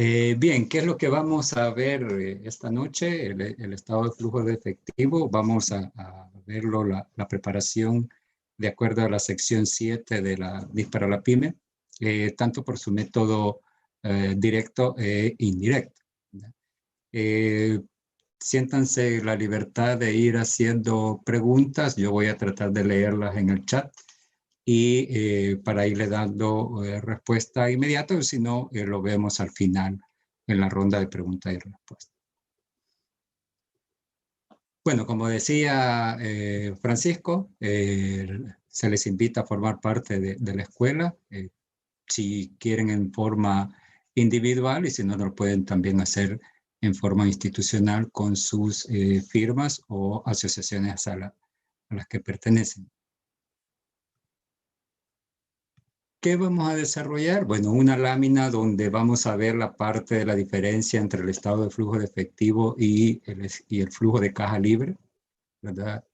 Bien, ¿qué es lo que vamos a ver esta noche? El estado de flujo de efectivo. Vamos a verlo, la preparación de acuerdo a la sección 7 de la NIF para la PYME, tanto por su método directo e indirecto. Eh, Siéntanse la libertad de ir haciendo preguntas. Yo voy a tratar de leerlas en el chat y para irle dando respuesta inmediata, o si no, lo vemos al final en la ronda de preguntas y respuestas. Bueno, como decía Francisco, se les invita a formar parte de la escuela, si quieren en forma individual, y si no, lo pueden también hacer en forma institucional con sus firmas o asociaciones a las que pertenecen. ¿Qué vamos a desarrollar? Bueno, una lámina donde vamos a ver la parte de la diferencia entre el estado de flujo de efectivo y el flujo de caja libre, ¿verdad?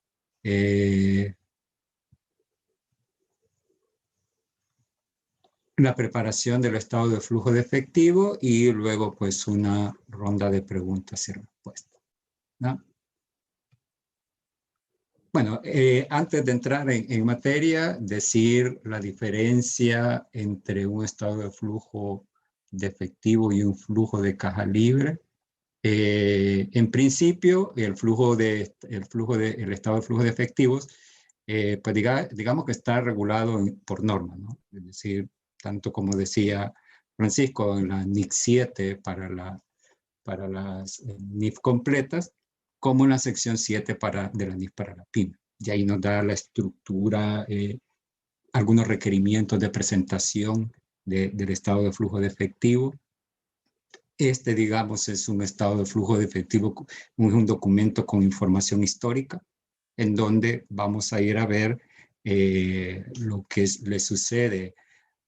La preparación del estado de flujo de efectivo y luego pues una ronda de preguntas y respuestas, ¿no? Bueno, antes de entrar en materia, decir la diferencia entre un estado de flujo de efectivo y un flujo de caja libre. En principio, el estado de flujo de efectivos, pues digamos que está regulado por norma, ¿no? Es decir, tanto como decía Francisco en la NIC 7 para las NIF completas, como en la sección 7 de la NIF para la PYME. Y ahí nos da la estructura, algunos requerimientos de presentación del estado de flujo de efectivo. Digamos, es un estado de flujo de efectivo, un documento con información histórica, en donde vamos a ir a ver lo que le sucede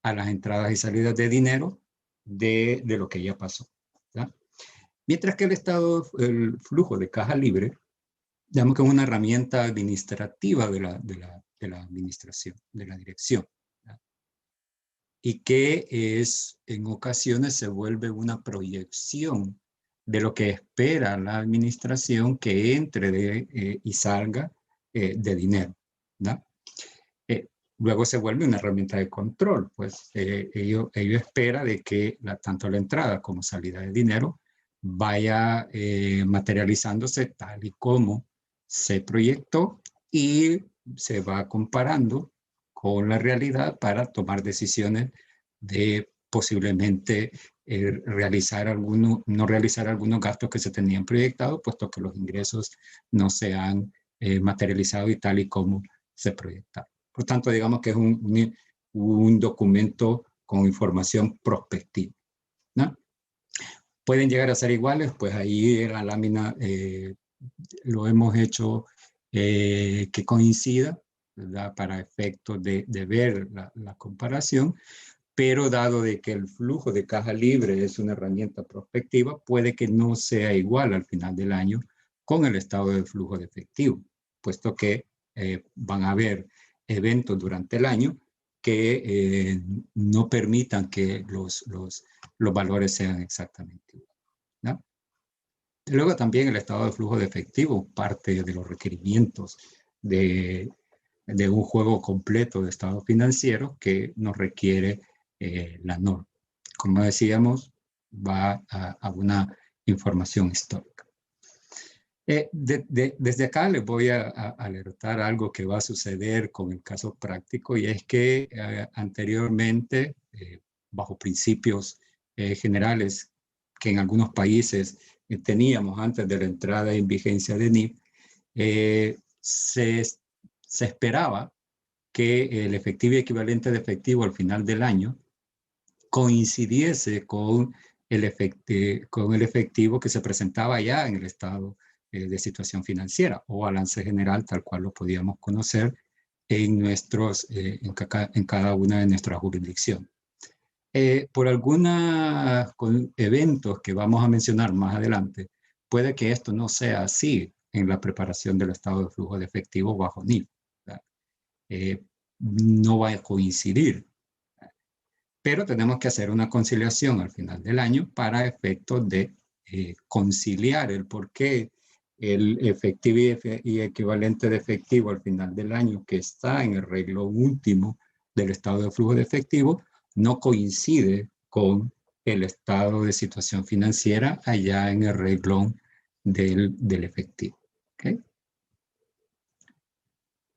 a las entradas y salidas de dinero de lo que ya pasó, ¿verdad? Mientras que el flujo de caja libre, digamos que es una herramienta administrativa de la administración, de la dirección, ¿verdad? Y que en ocasiones se vuelve una proyección de lo que espera la administración que entre y salga de dinero, ¿no? Luego se vuelve una herramienta de control, pues ello espera de que tanto la entrada como salida de dinero vaya materializándose tal y como se proyectó y se va comparando con la realidad para tomar decisiones de posiblemente no realizar algunos gastos que se tenían proyectados, puesto que los ingresos no se han materializado y tal y como se proyectaron. Por tanto, digamos que es un documento con información prospectiva, ¿no? Pueden llegar a ser iguales, pues ahí en la lámina lo hemos hecho que coincida, ¿verdad? Para efectos de ver la comparación, pero dado de que el flujo de caja libre es una herramienta prospectiva, puede que no sea igual al final del año con el estado de flujo de efectivo, puesto que van a haber eventos durante el año que no permitan que los valores sean exactamente iguales, ¿no? Luego también el estado de flujo de efectivo, parte de los requerimientos de un juego completo de estado financiero que nos requiere la norma. Como decíamos, va a una información histórica. Desde acá les voy a alertar algo que va a suceder con el caso práctico, y es que anteriormente, bajo principios generales que en algunos países teníamos antes de la entrada en vigencia de NIF, se esperaba que el efectivo y equivalente de efectivo al final del año coincidiese con el efectivo que se presentaba ya en el estado de situación financiera o balance general, tal cual lo podíamos conocer en cada una de nuestras jurisdicciones. Por algunos eventos que vamos a mencionar más adelante, puede que esto no sea así en la preparación del estado de flujo de efectivo bajo NIF. No va a coincidir. Pero tenemos que hacer una conciliación al final del año para efectos de conciliar el por qué el efectivo y equivalente de efectivo al final del año, que está en el renglón último del estado de flujo de efectivo, no coincide con el estado de situación financiera allá en el renglón del efectivo. ¿Okay?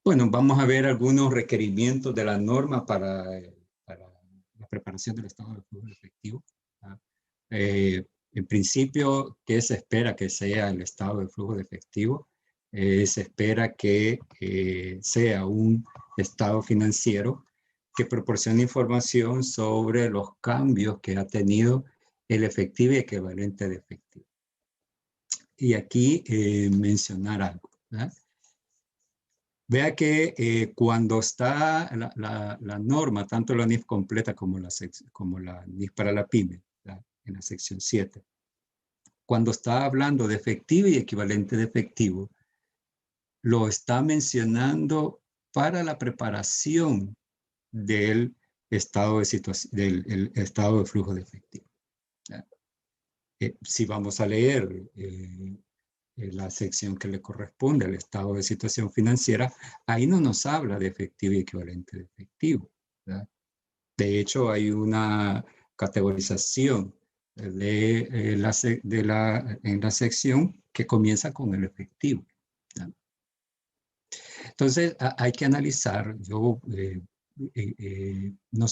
Bueno, vamos a ver algunos requerimientos de la norma para la preparación del estado de flujo de efectivo. En principio, ¿qué se espera que sea el estado de flujo de efectivo? Se espera que sea un estado financiero que proporcione información sobre los cambios que ha tenido el efectivo y equivalente de efectivo. Y aquí mencionar algo, ¿verdad? Vea que cuando está la norma, tanto la NIF completa como la NIF para la PYME, ¿verdad? En la sección 7, cuando está hablando de efectivo y equivalente de efectivo, lo está mencionando para la preparación del estado de situación, del estado de flujo de efectivo. Si vamos a leer la sección que le corresponde al estado de situación financiera, ahí no nos habla de efectivo y equivalente de efectivo, ¿verdad? De hecho, hay una categorización en la sección que comienza con el efectivo, ¿verdad? Entonces, hay que analizar. Yo no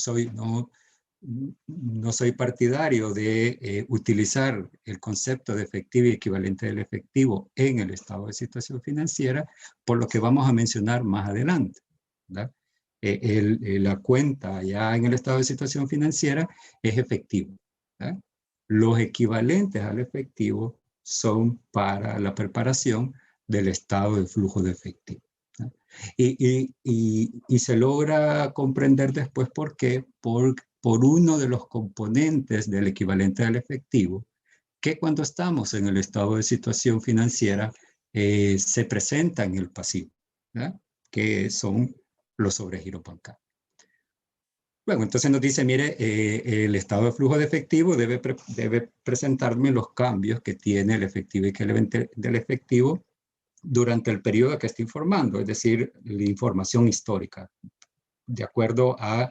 soy partidario de utilizar el concepto de efectivo y equivalente del efectivo en el estado de situación financiera, por lo que vamos a mencionar más adelante, ¿verdad? La cuenta ya en el estado de situación financiera es efectivo, ¿verdad? Los equivalentes al efectivo son para la preparación del estado de flujo de efectivo. Y se logra comprender después por qué, por uno de los componentes del equivalente al efectivo, que cuando estamos en el estado de situación financiera se presenta en el pasivo, ¿verdad? Que son los sobregiros bancarios. Luego, entonces nos dice, mire, el estado de flujo de efectivo debe presentarme los cambios que tiene el efectivo y equivalente del efectivo durante el periodo que esté informando, es decir, la información histórica, de acuerdo a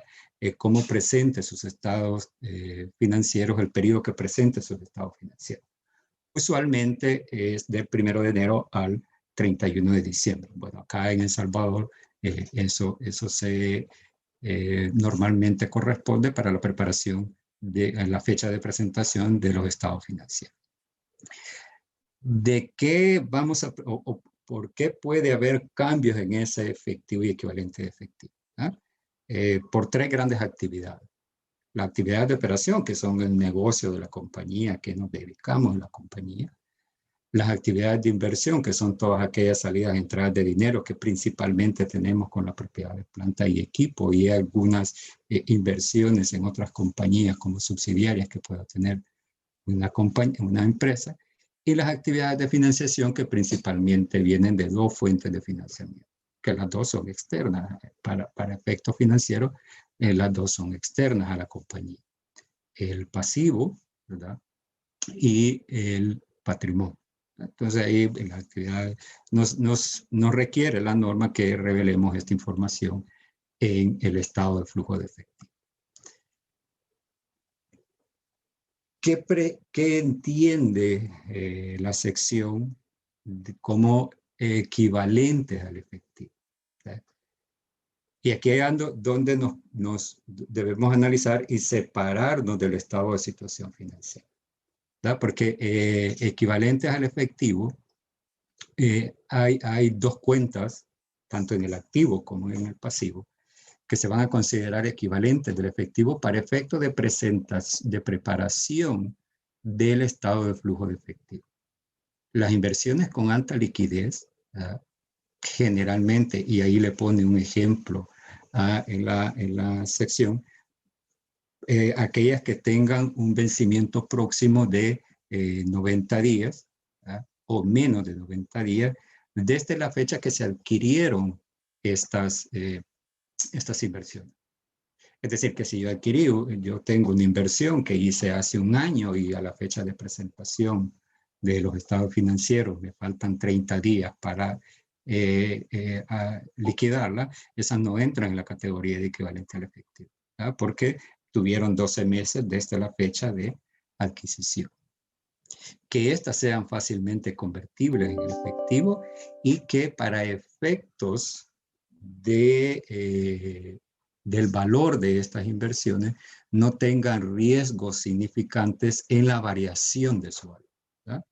cómo presente sus estados financieros, el periodo que presente sus estados financieros. Usualmente es del 1 de enero al 31 de diciembre. Bueno, acá en El Salvador eso normalmente corresponde para la preparación de la fecha de presentación de los estados financieros. ¿De qué vamos a, o por qué puede haber cambios en ese efectivo y equivalente de efectivo? Por tres grandes actividades. La actividad de operación, que son el negocio de la compañía, que nos dedicamos a la compañía. Las actividades de inversión, que son todas aquellas salidas y entradas de dinero que principalmente tenemos con la propiedad de planta y equipo, y algunas inversiones en otras compañías como subsidiarias que pueda tener una empresa. Y las actividades de financiación, que principalmente vienen de dos fuentes de financiamiento, que las dos son externas. Para efectos financieros, las dos son externas a la compañía. El pasivo, ¿verdad? Y el patrimonio. Entonces ahí en la actividad nos requiere la norma que revelemos esta información en el estado de flujo de efectivo. ¿Qué entiende la sección como equivalentes al efectivo? ¿Sí? Y aquí es donde nos debemos analizar y separarnos del estado de situación financiera, ¿verdad? Porque equivalentes al efectivo, hay dos cuentas, tanto en el activo como en el pasivo, que se van a considerar equivalentes del efectivo para efecto de preparación del estado de flujo de efectivo. Las inversiones con alta liquidez, generalmente, y ahí le pone un ejemplo en la sección, aquellas que tengan un vencimiento próximo de 90 días o menos de 90 días, desde la fecha que se adquirieron estas inversiones. Es decir, que si yo tengo una inversión que hice hace un año y a la fecha de presentación de los estados financieros me faltan 30 días para liquidarla, esas no entran en la categoría de equivalente al efectivo, ¿verdad? Porque tuvieron 12 meses desde la fecha de adquisición. Que éstas sean fácilmente convertibles en efectivo y que para efectos del valor de estas inversiones no tengan riesgos significantes en la variación de su valor, ¿verdad?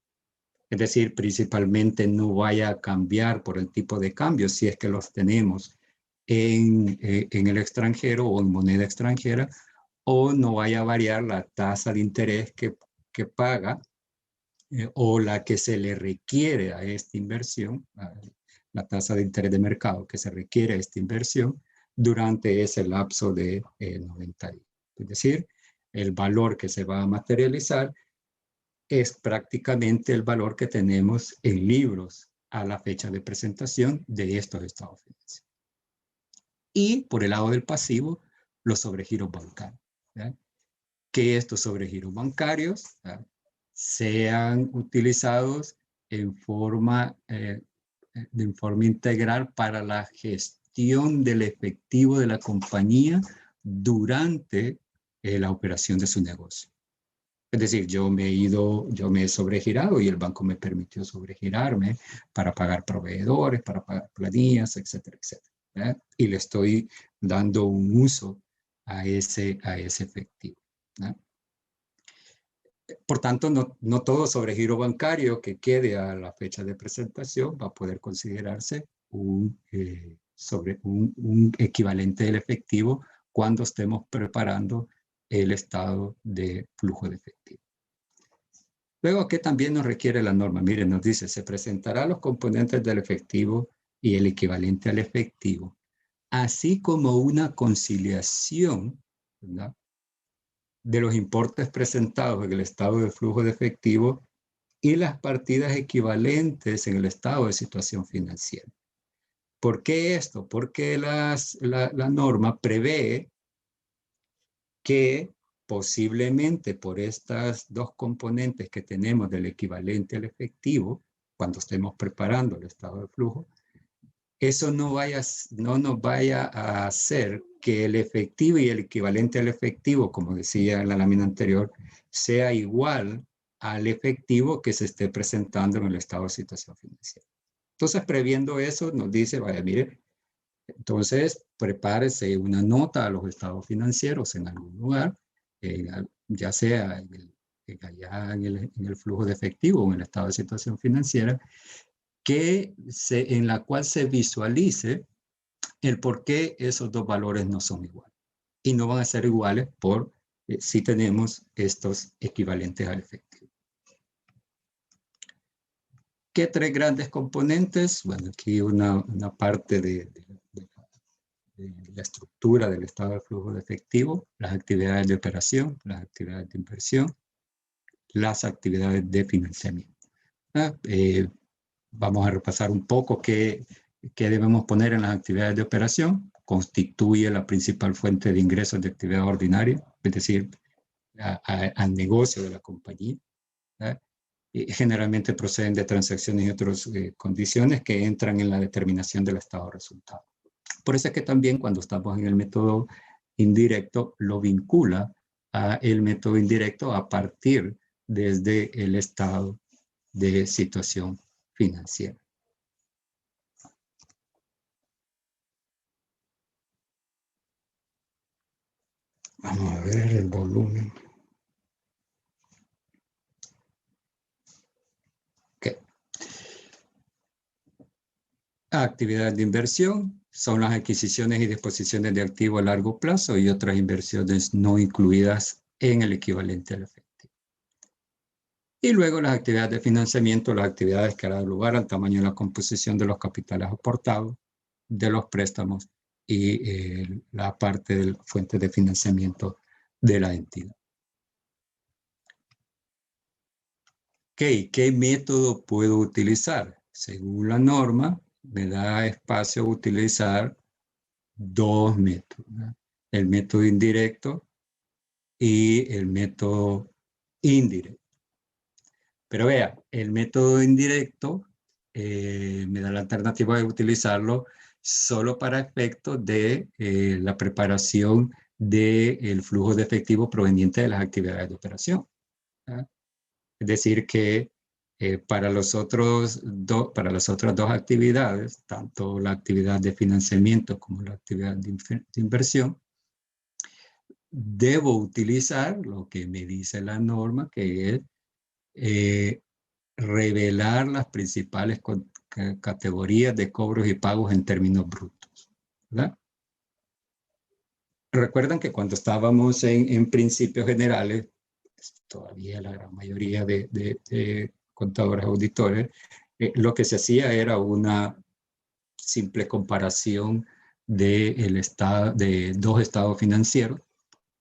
Es decir, principalmente no vaya a cambiar por el tipo de cambio si es que los tenemos en el extranjero o en moneda extranjera, o no vaya a variar la tasa de interés que paga o la que se le requiere a esta inversión, la tasa de interés de mercado que se requiere a esta inversión durante ese lapso de 90 días. Es decir, el valor que se va a materializar es prácticamente el valor que tenemos en libros a la fecha de presentación de estos estados financieros. Y por el lado del pasivo, los sobregiros bancarios, ¿verdad? Que estos sobregiros bancarios, ¿verdad?, sean utilizados en forma integral para la gestión del efectivo de la compañía durante la operación de su negocio. Es decir, yo me he sobregirado y el banco me permitió sobregirarme para pagar proveedores, para pagar planillas, etcétera, etcétera, ¿verdad? Y le estoy dando un uso a ese efectivo, ¿verdad? Por tanto, no todo sobregiro bancario que quede a la fecha de presentación va a poder considerarse un equivalente del efectivo cuando estemos preparando el estado de flujo de efectivo. Luego, ¿qué también nos requiere la norma? Miren, nos dice, se presentará los componentes del efectivo y el equivalente al efectivo, así como una conciliación, ¿verdad?, de los importes presentados en el estado de flujo de efectivo y las partidas equivalentes en el estado de situación financiera. ¿Por qué esto? Porque la norma prevé que posiblemente por estas dos componentes que tenemos del equivalente al efectivo, cuando estemos preparando el estado de flujo, eso no nos vaya a hacer que el efectivo y el equivalente al efectivo, como decía en la lámina anterior, sea igual al efectivo que se esté presentando en el estado de situación financiera. Entonces, previendo eso, nos dice, vaya, mire, entonces prepárese una nota a los estados financieros en algún lugar, ya sea allá en el flujo de efectivo o en el estado de situación financiera, en la cual se visualice el por qué esos dos valores no son iguales. Y no van a ser iguales si tenemos estos equivalentes al efectivo. ¿Qué tres grandes componentes? Bueno, aquí una parte de la estructura del estado de flujo de efectivo, las actividades de operación, las actividades de inversión, las actividades de financiamiento. Vamos a repasar un poco qué debemos poner en las actividades de operación. Constituye la principal fuente de ingresos de actividad ordinaria, es decir, al negocio de la compañía. Y generalmente proceden de transacciones y otras condiciones que entran en la determinación del estado de resultado. Por eso es que también cuando estamos en el método indirecto, lo vincula a el método indirecto a partir desde el estado de situación financiera. Vamos a ver el volumen. Okay. Actividades de inversión son las adquisiciones y disposiciones de activos a largo plazo y otras inversiones no incluidas en el equivalente al efectivo. Y luego las actividades de financiamiento, las actividades que harán lugar al tamaño de la composición de los capitales aportados, de los préstamos y la parte de la fuente de financiamiento de la entidad. ¿Qué método puedo utilizar? Según la norma, me da espacio a utilizar dos métodos, ¿no? el método indirecto y el método indirecto. Pero vea, el método indirecto me da la alternativa de utilizarlo solo para efectos de la preparación del flujo de efectivo proveniente de las actividades de operación. ¿Ah? Es decir, que para las otras dos actividades, tanto la actividad de financiamiento como la actividad de inversión, debo utilizar lo que me dice la norma, que es revelar las principales categorías de cobros y pagos en términos brutos, ¿verdad? Recuerdan que cuando estábamos en principios generales, pues, todavía la gran mayoría de contadores auditores, lo que se hacía era una simple comparación de dos estados financieros,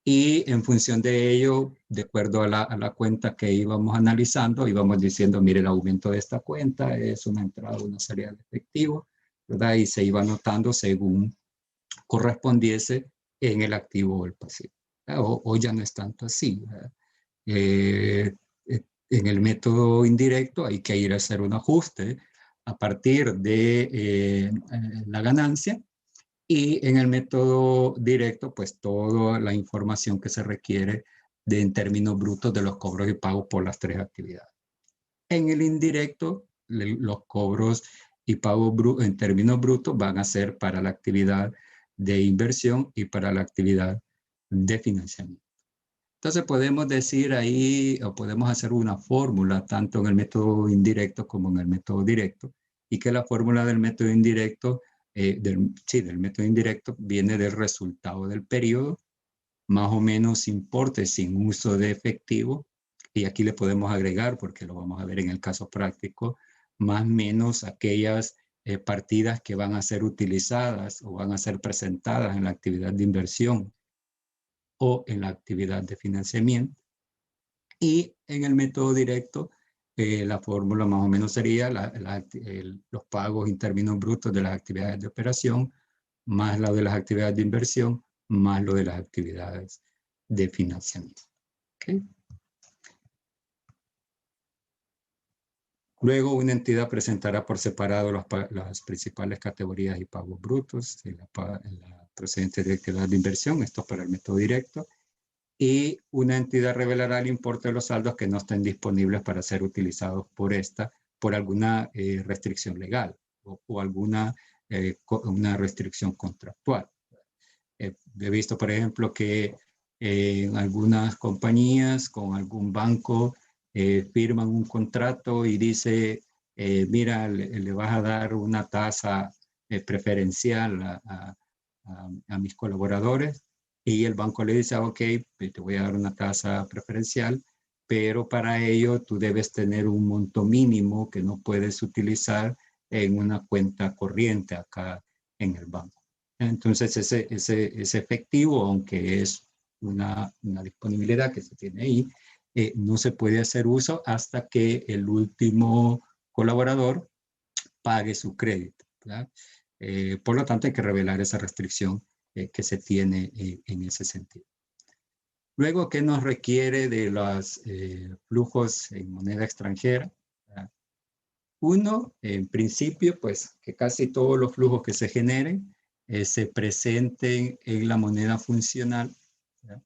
y en función de ello, de acuerdo a la cuenta que íbamos analizando, íbamos diciendo, mire, el aumento de esta cuenta es una entrada o una salida de efectivo, ¿verdad? Y se iba anotando según correspondiese en el activo o el pasivo. O ya no es tanto así. En el método indirecto hay que ir a hacer un ajuste a partir de la ganancia, y en el método directo, pues toda la información que se requiere en términos brutos de los cobros y pagos por las tres actividades. En el indirecto, los cobros y pagos en términos brutos van a ser para la actividad de inversión y para la actividad de financiamiento. Entonces podemos decir ahí, o podemos hacer una fórmula tanto en el método indirecto como en el método directo, y que la fórmula del método indirecto, del método indirecto viene del resultado del periodo, más o menos importe sin uso de efectivo, y aquí le podemos agregar, porque lo vamos a ver en el caso práctico, más o menos aquellas partidas que van a ser utilizadas o van a ser presentadas en la actividad de inversión o en la actividad de financiamiento. Y en el método directo, la fórmula más o menos sería los pagos en términos brutos de las actividades de operación, más lo de las actividades de inversión, más lo de las actividades de financiamiento. ¿Okay? Luego, una entidad presentará por separado las principales categorías y pagos brutos en la procedente de actividad de inversión, esto para el método directo. Y una entidad revelará el importe de los saldos que no estén disponibles para ser utilizados por alguna restricción legal o alguna una restricción contractual. He visto, por ejemplo, que en algunas compañías con algún banco firman un contrato y dice, mira, le vas a dar una tasa preferencial a mis colaboradores, y el banco le dice, ok, te voy a dar una tasa preferencial, pero para ello tú debes tener un monto mínimo que no puedes utilizar en una cuenta corriente acá en el banco. Entonces ese efectivo, aunque es una disponibilidad que se tiene ahí, no se puede hacer uso hasta que el último colaborador pague su crédito, ¿verdad? Por lo tanto, hay que revelar esa restricción que se tiene en ese sentido. Luego, ¿qué nos requiere de los flujos en moneda extranjera? Uno, en principio, pues que casi todos los flujos que se generen se presenten en la moneda funcional, ¿verdad?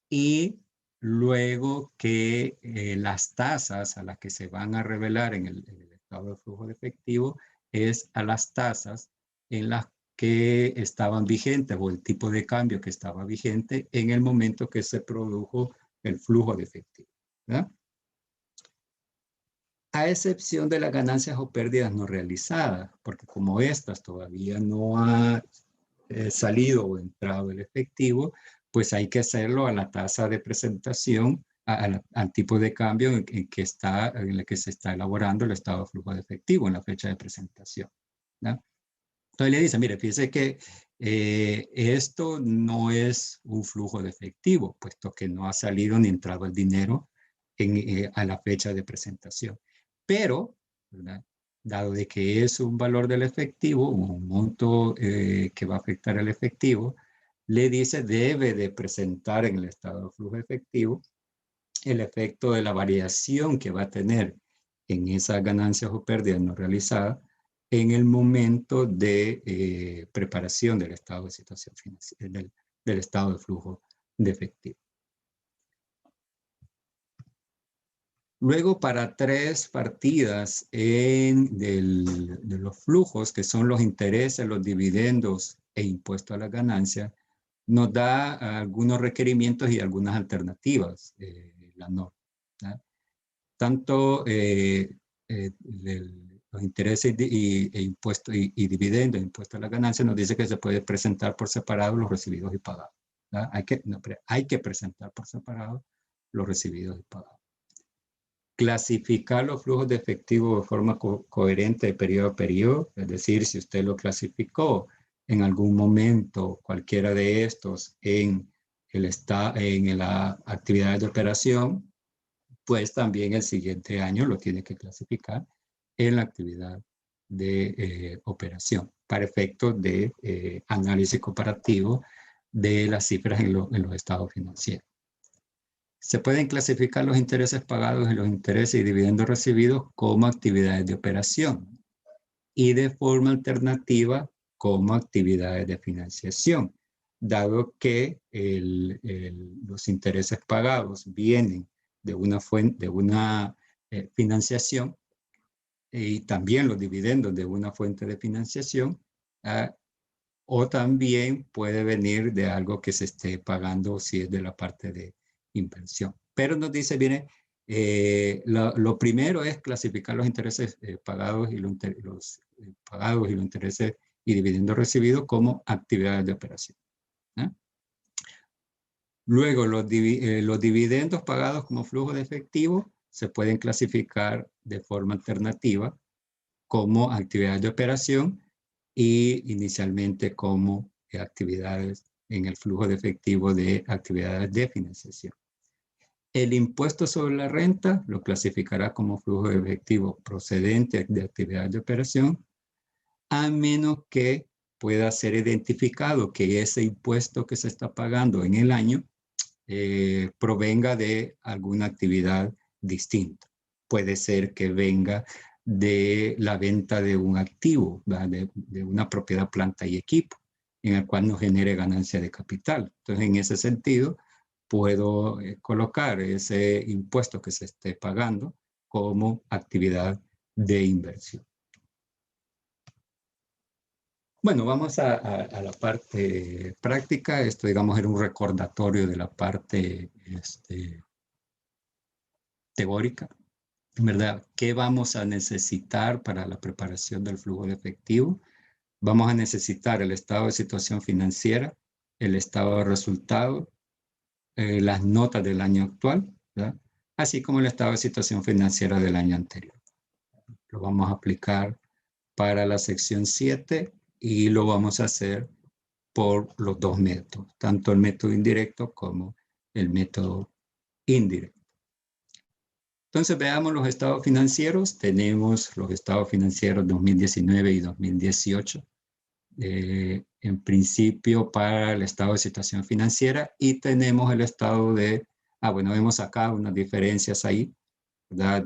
Y luego que las tasas a las que se van a revelar en el estado de flujo de efectivo es a las tasas en las que estaban vigentes, o el tipo de cambio que estaba vigente en el momento que se produjo el flujo de efectivo, ¿verdad? A excepción de las ganancias o pérdidas no realizadas, porque como estas todavía no ha salido o entrado el efectivo, pues hay que hacerlo a la tasa de presentación, al tipo de cambio en el que se está elaborando el estado de flujo de efectivo en la fecha de presentación, ¿no? Entonces le dice, mire, fíjese que esto no es un flujo de efectivo, puesto que no ha salido ni entrado el dinero a la fecha de presentación. Pero, ¿verdad?, dado de que es un valor del efectivo, un monto que va a afectar el efectivo, le dice debe de presentar en el estado de flujo efectivo el efecto de la variación que va a tener en esas ganancias o pérdidas no realizadas en el momento de preparación del estado de situación financiera, del estado de flujo de efectivo. Luego, para tres partidas de los flujos, que son los intereses, los dividendos e impuestos a las ganancias, nos da algunos requerimientos y algunas alternativas, la norma. Tanto los intereses e impuestos y dividendos e impuestos a las ganancias nos dice que se puede presentar por separado los recibidos y pagados. Hay que presentar por separado los recibidos y pagados. Clasificar los flujos de efectivo de forma coherente de periodo a periodo, es decir, si usted lo clasificó en algún momento, cualquiera de estos, en la actividad de operación, pues también el siguiente año lo tiene que clasificar en la actividad de operación, para efectos de análisis comparativo de las cifras en los estados financieros. Se pueden clasificar los intereses pagados y los intereses y dividendos recibidos como actividades de operación y de forma alternativa como actividades de financiación, dado que los intereses pagados vienen de una fuente, de una financiación, y también los dividendos de una fuente de financiación, o también puede venir de algo que se esté pagando si es de la parte de inversión. Pero nos dice, viene, lo primero es clasificar los intereses pagados y los intereses y dividendos recibidos como actividades de operación. Luego, los dividendos pagados como flujo de efectivo se pueden clasificar de forma alternativa como actividades de operación y inicialmente como actividades en el flujo de efectivo de actividades de financiación. El impuesto sobre la renta lo clasificará como flujo de efectivo procedente de actividades de operación, a menos que pueda ser identificado que ese impuesto que se está pagando en el año provenga de alguna actividad distinta. Puede ser que venga de la venta de un activo, de una propiedad, planta y equipo, en el cual no genere ganancia de capital. Entonces, en ese sentido, puedo colocar ese impuesto que se esté pagando como actividad de inversión. Bueno, vamos a la parte práctica. Esto, digamos, era un recordatorio de la parte teórica, ¿verdad? ¿Qué vamos a necesitar para la preparación del flujo de efectivo? Vamos a necesitar el estado de situación financiera, el estado de resultado, las notas del año actual, ¿verdad? Así como el estado de situación financiera del año anterior. Lo vamos a aplicar para la sección 7 y lo vamos a hacer por los dos métodos, tanto el método indirecto como el método indirecto. Entonces veamos los estados financieros. Tenemos los estados financieros 2019 y 2018. En principio para el estado de situación financiera, y tenemos el estado de, bueno, vemos acá unas diferencias ahí, ¿verdad?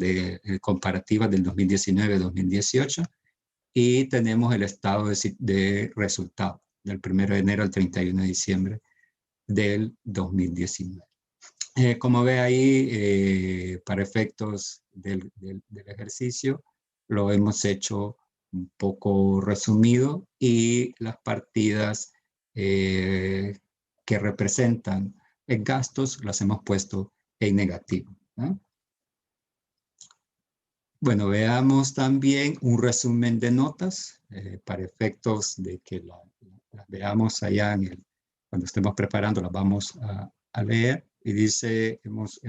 Comparativas del 2019-2018, y tenemos el estado de resultado del 1 de enero al 31 de diciembre del 2019. Como ve ahí, para efectos del ejercicio, lo hemos hecho un poco resumido, y las partidas que representan gastos las hemos puesto en negativo, ¿no? Bueno, veamos también un resumen de notas para efectos de que las veamos allá cuando estemos preparando, las vamos a leer. Y dice, hemos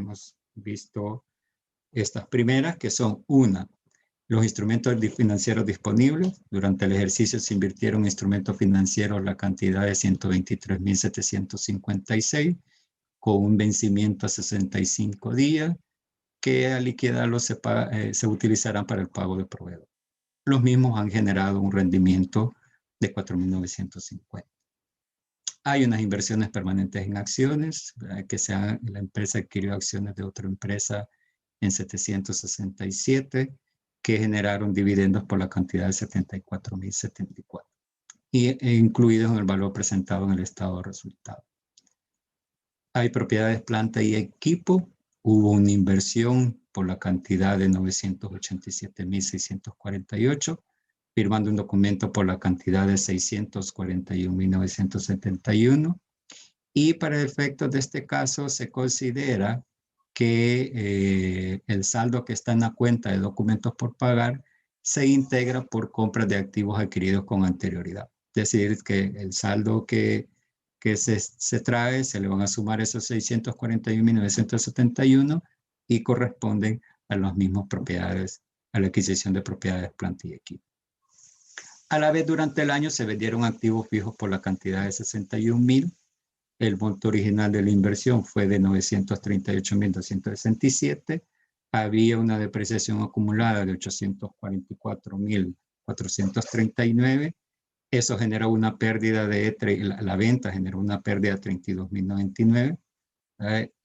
visto estas primeras, que son: una, los instrumentos financieros disponibles. Durante el ejercicio se invirtieron instrumentos financieros la cantidad de 123.756, con un vencimiento a 65 días, que al liquidarlos se utilizarán para el pago de proveedor. Los mismos han generado un rendimiento de 4.950. Hay unas inversiones permanentes en acciones, que la empresa adquirió acciones de otra empresa en 767, que generaron dividendos por la cantidad de 74.074, incluidos en el valor presentado en el estado de resultado. Hay propiedades, planta y equipo. Hubo una inversión por la cantidad de 987.648, firmando un documento por la cantidad de 641.971. Y para efectos de este caso se considera que el saldo que está en la cuenta de documentos por pagar se integra por compras de activos adquiridos con anterioridad. Es decir, que el saldo que se trae, se le van a sumar esos 641.971 y corresponden a las mismas propiedades, a la adquisición de propiedades, planta y equipo. A la vez, durante el año se vendieron activos fijos por la cantidad de 61.000. El monto original de la inversión fue de 938.267. Había una depreciación acumulada de 844.439. Eso generó una pérdida la venta generó una pérdida de 32.099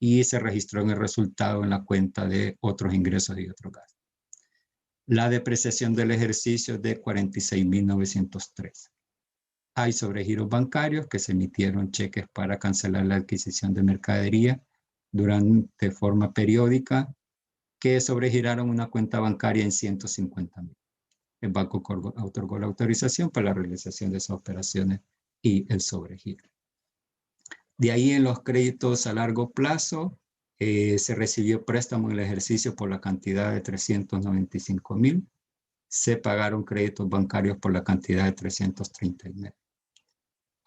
y se registró en el resultado en la cuenta de otros ingresos y otros gastos. La depreciación del ejercicio de 46.903. Hay sobregiros bancarios que se emitieron cheques para cancelar la adquisición de mercadería de forma periódica que sobregiraron una cuenta bancaria en 150.000. El banco otorgó la autorización para la realización de esas operaciones y el sobregiro. De ahí en los créditos a largo plazo se recibió préstamo en el ejercicio por la cantidad de 395.000. Se pagaron créditos bancarios por la cantidad de 339.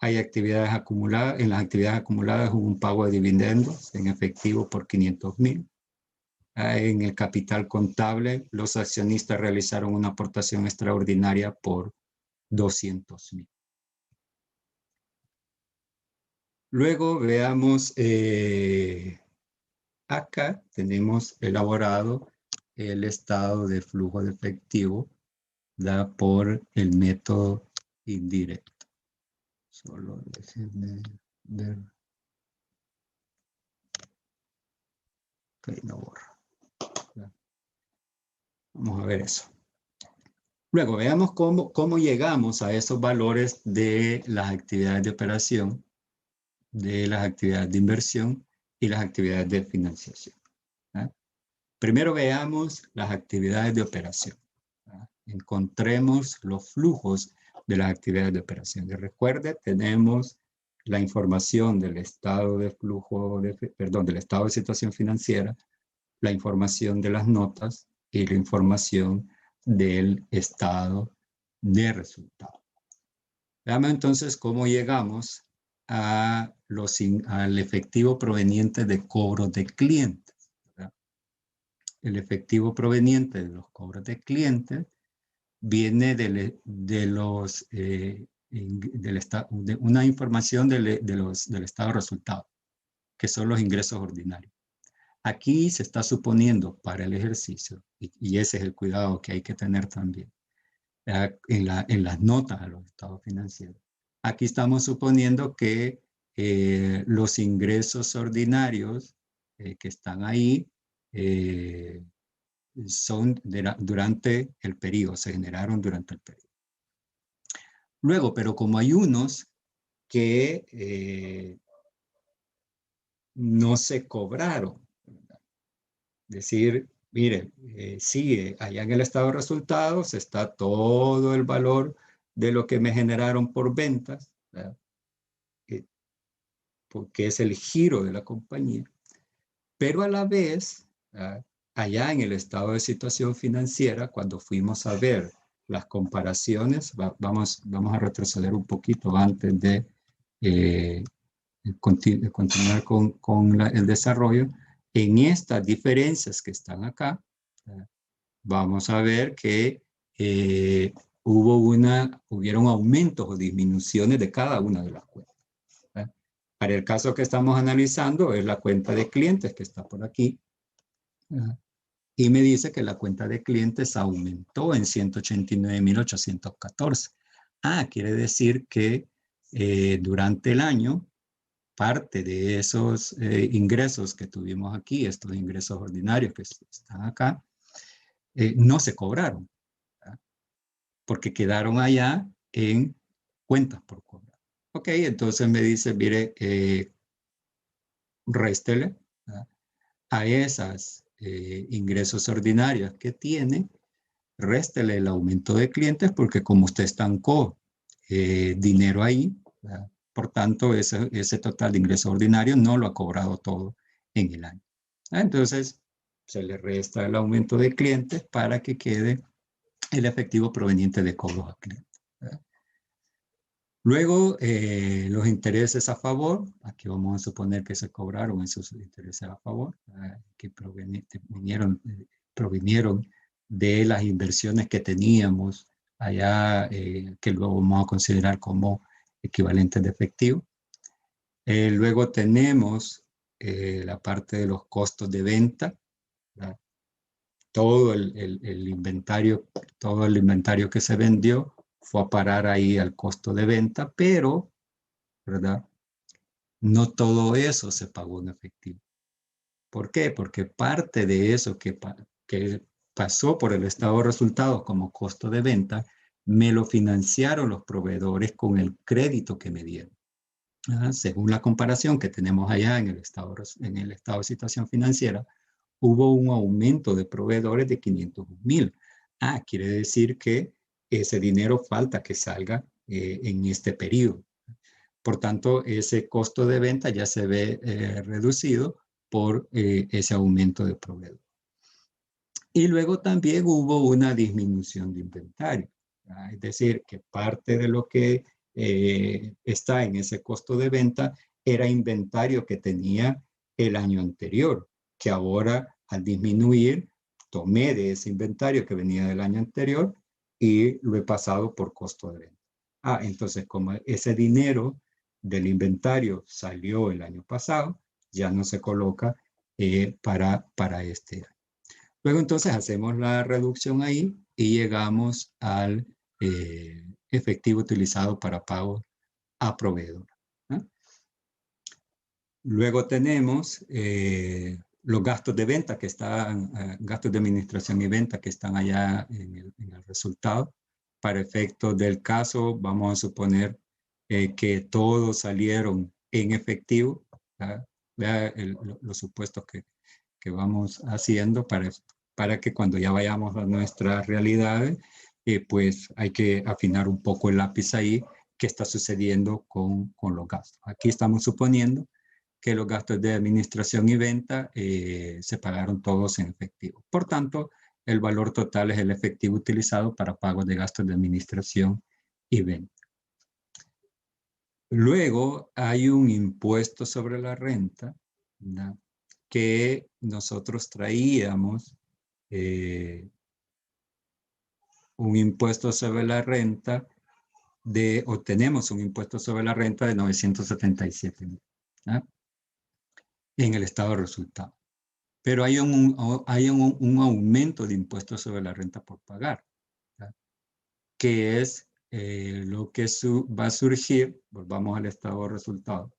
Hay actividades acumuladas. En las actividades acumuladas hubo un pago de dividendos en efectivo por 500.000. En el capital contable, los accionistas realizaron una aportación extraordinaria por 200.000. Luego veamos, acá tenemos elaborado el estado de flujo de efectivo por el método indirecto. Solo déjenme ver. Ok, no borra. Vamos a ver eso. Luego veamos cómo llegamos a esos valores de las actividades de operación, de las actividades de inversión y las actividades de financiación. Primero veamos las actividades de operación. Encontremos los flujos de las actividades de operación. Y recuerde, tenemos la información del estado de flujo, del estado de situación financiera, la información de las notas y la información del estado de resultado. Veamos entonces cómo llegamos al efectivo proveniente de cobros de clientes. ¿Verdad? El efectivo proveniente de los cobros de clientes viene de una información del estado de resultado, que son los ingresos ordinarios. Aquí se está suponiendo para el ejercicio, y ese es el cuidado que hay que tener también, en las notas a los estados financieros. Aquí estamos suponiendo que los ingresos ordinarios que están ahí son durante el periodo, se generaron durante el periodo. Luego, pero como hay unos que no se cobraron, ¿verdad? Es decir, mire, sí, allá en el estado de resultados está todo el valor de lo que me generaron por ventas, ¿verdad? Porque es el giro de la compañía, pero a la vez, ¿verdad? Allá en el estado de situación financiera, cuando fuimos a ver las comparaciones, vamos a retroceder un poquito antes de continuar con el desarrollo. En estas diferencias que están acá, vamos a ver que hubieron aumentos o disminuciones de cada una de las cuentas. Para el caso que estamos analizando es la cuenta de clientes que está por aquí. Y me dice que la cuenta de clientes aumentó en 189.814. Quiere decir que durante el año, parte de esos ingresos que tuvimos aquí, estos ingresos ordinarios que están acá, no se cobraron, ¿verdad? Porque quedaron allá en cuentas por cobrar. Ok, entonces me dice, mire, réstele, ¿verdad?, a esas ingresos ordinarios que tiene, réstele el aumento de clientes porque como usted estancó dinero ahí, ¿verdad?, por tanto, ese total de ingresos ordinarios no lo ha cobrado todo en el año. Entonces, se le resta el aumento de clientes para que quede el efectivo proveniente de cobros a clientes, ¿verdad? Luego, los intereses a favor, aquí vamos a suponer que se cobraron esos intereses a favor, que provinieron de las inversiones que teníamos allá, que luego vamos a considerar como equivalentes de efectivo. Luego tenemos la parte de los costos de venta, ¿verdad? Todo el inventario que se vendió fue a parar ahí al costo de venta, pero, ¿verdad?, no todo eso se pagó en efectivo. ¿Por qué? Porque parte de eso que pasó por el estado de resultados como costo de venta, me lo financiaron los proveedores con el crédito que me dieron. Según la comparación que tenemos allá en el estado de situación financiera, hubo un aumento de proveedores de 501,000. Quiere decir que ese dinero falta que salga en este periodo. Por tanto, ese costo de venta ya se ve reducido por ese aumento de proveedores. Y luego también hubo una disminución de inventario. Es decir, que parte de lo que está en ese costo de venta era inventario que tenía el año anterior, que ahora al disminuir, tomé de ese inventario que venía del año anterior y lo he pasado por costo de venta. Entonces como ese dinero del inventario salió el año pasado, ya no se coloca para este año. Luego entonces hacemos la reducción ahí y llegamos al efectivo utilizado para pago a proveedor, ¿no? Luego tenemos los gastos de venta que están, gastos de administración y venta que están allá en el resultado. Para efectos del caso, vamos a suponer que todos salieron en efectivo. Vea los supuestos que vamos haciendo para que cuando ya vayamos a nuestras realidades, pues hay que afinar un poco el lápiz ahí, qué está sucediendo con los gastos. Aquí estamos suponiendo que los gastos de administración y venta se pagaron todos en efectivo. Por tanto, el valor total es el efectivo utilizado para pagos de gastos de administración y venta. Luego hay un impuesto sobre la renta, ¿verdad?, que nosotros traíamos un impuesto sobre la renta o tenemos un impuesto sobre la renta de 977,000, ¿verdad?, en el estado de resultado. Pero hay un aumento de impuestos sobre la renta por pagar, ¿verdad?, que es lo que va a surgir. Volvamos al estado de resultado.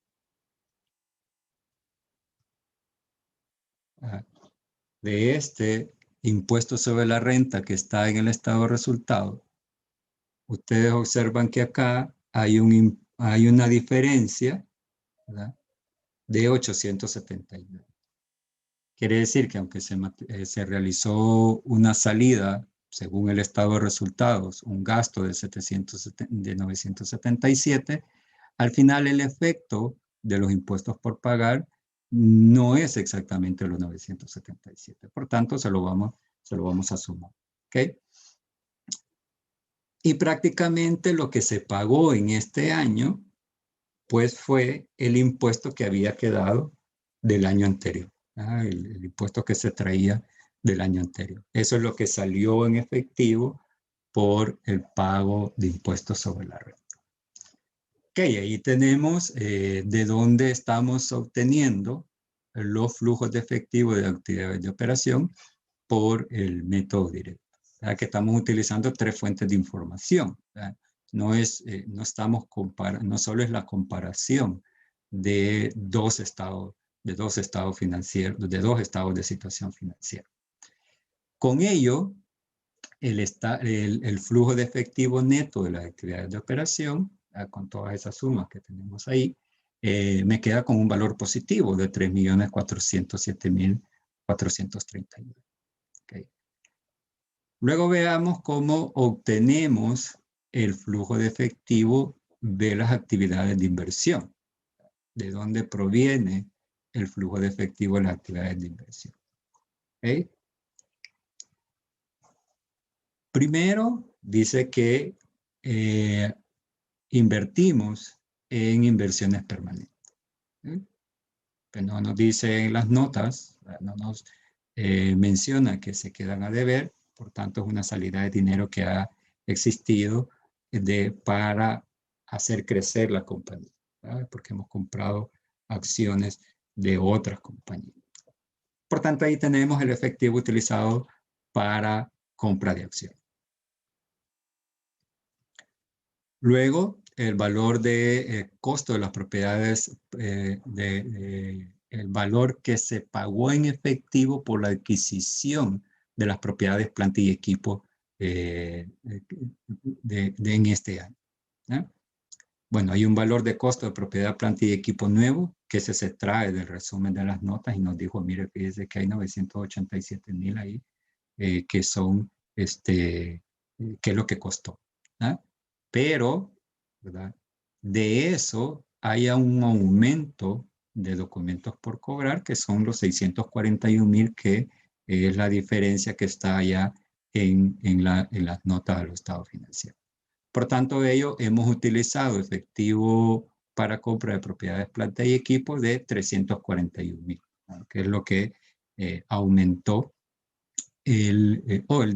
De este impuesto sobre la renta que está en el estado de resultado, ustedes observan que acá hay una diferencia, ¿verdad?, de 879. Quiere decir que aunque se realizó una salida, según el estado de resultados, un gasto de 977, al final el efecto de los impuestos por pagar no es exactamente los 977. Por tanto, se lo vamos a sumar. ¿Okay? Y prácticamente lo que se pagó en este año, pues fue el impuesto que había quedado del año anterior. El impuesto que se traía del año anterior. Eso es lo que salió en efectivo por el pago de impuestos sobre la renta. Ok, ahí tenemos de dónde estamos obteniendo los flujos de efectivo de actividades de operación por el método directo. Que estamos utilizando 3 fuentes de información. no estamos comparando, no solo es la comparación de dos estados financieros, de dos estados de situación financiera. Con ello, el flujo de efectivo neto de las actividades de operación, con todas esas sumas que tenemos ahí, me queda con un valor positivo de 3.407.439. Okay. Luego veamos cómo obtenemos el flujo de efectivo de las actividades de inversión. ¿De dónde proviene el flujo de efectivo de las actividades de inversión? Okay. Primero, dice que invertimos en inversiones permanentes. Pero no nos dice en las notas, no nos menciona que se quedan a deber, por tanto es una salida de dinero que ha existido para hacer crecer la compañía, ¿verdad? Porque hemos comprado acciones de otras compañías. Por tanto, ahí tenemos el efectivo utilizado para compra de acciones. Luego, el valor de costo de las propiedades, el valor que se pagó en efectivo por la adquisición de las propiedades, planta y equipo en este año, ¿no? Bueno, hay un valor de costo de propiedad, planta y equipo nuevo que se extrae del resumen de las notas y nos dijo, mire, fíjese que hay 987,000 ahí que son, que es lo que costó, ¿no? Pero, ¿verdad? De eso hay un aumento de documentos por cobrar, que son los 641,000, que es la diferencia que está allá en las notas de los estados financieros. Por tanto, de ello hemos utilizado efectivo para compra de propiedades, planta y equipo de 341,000, ¿no? Que es lo que aumentó el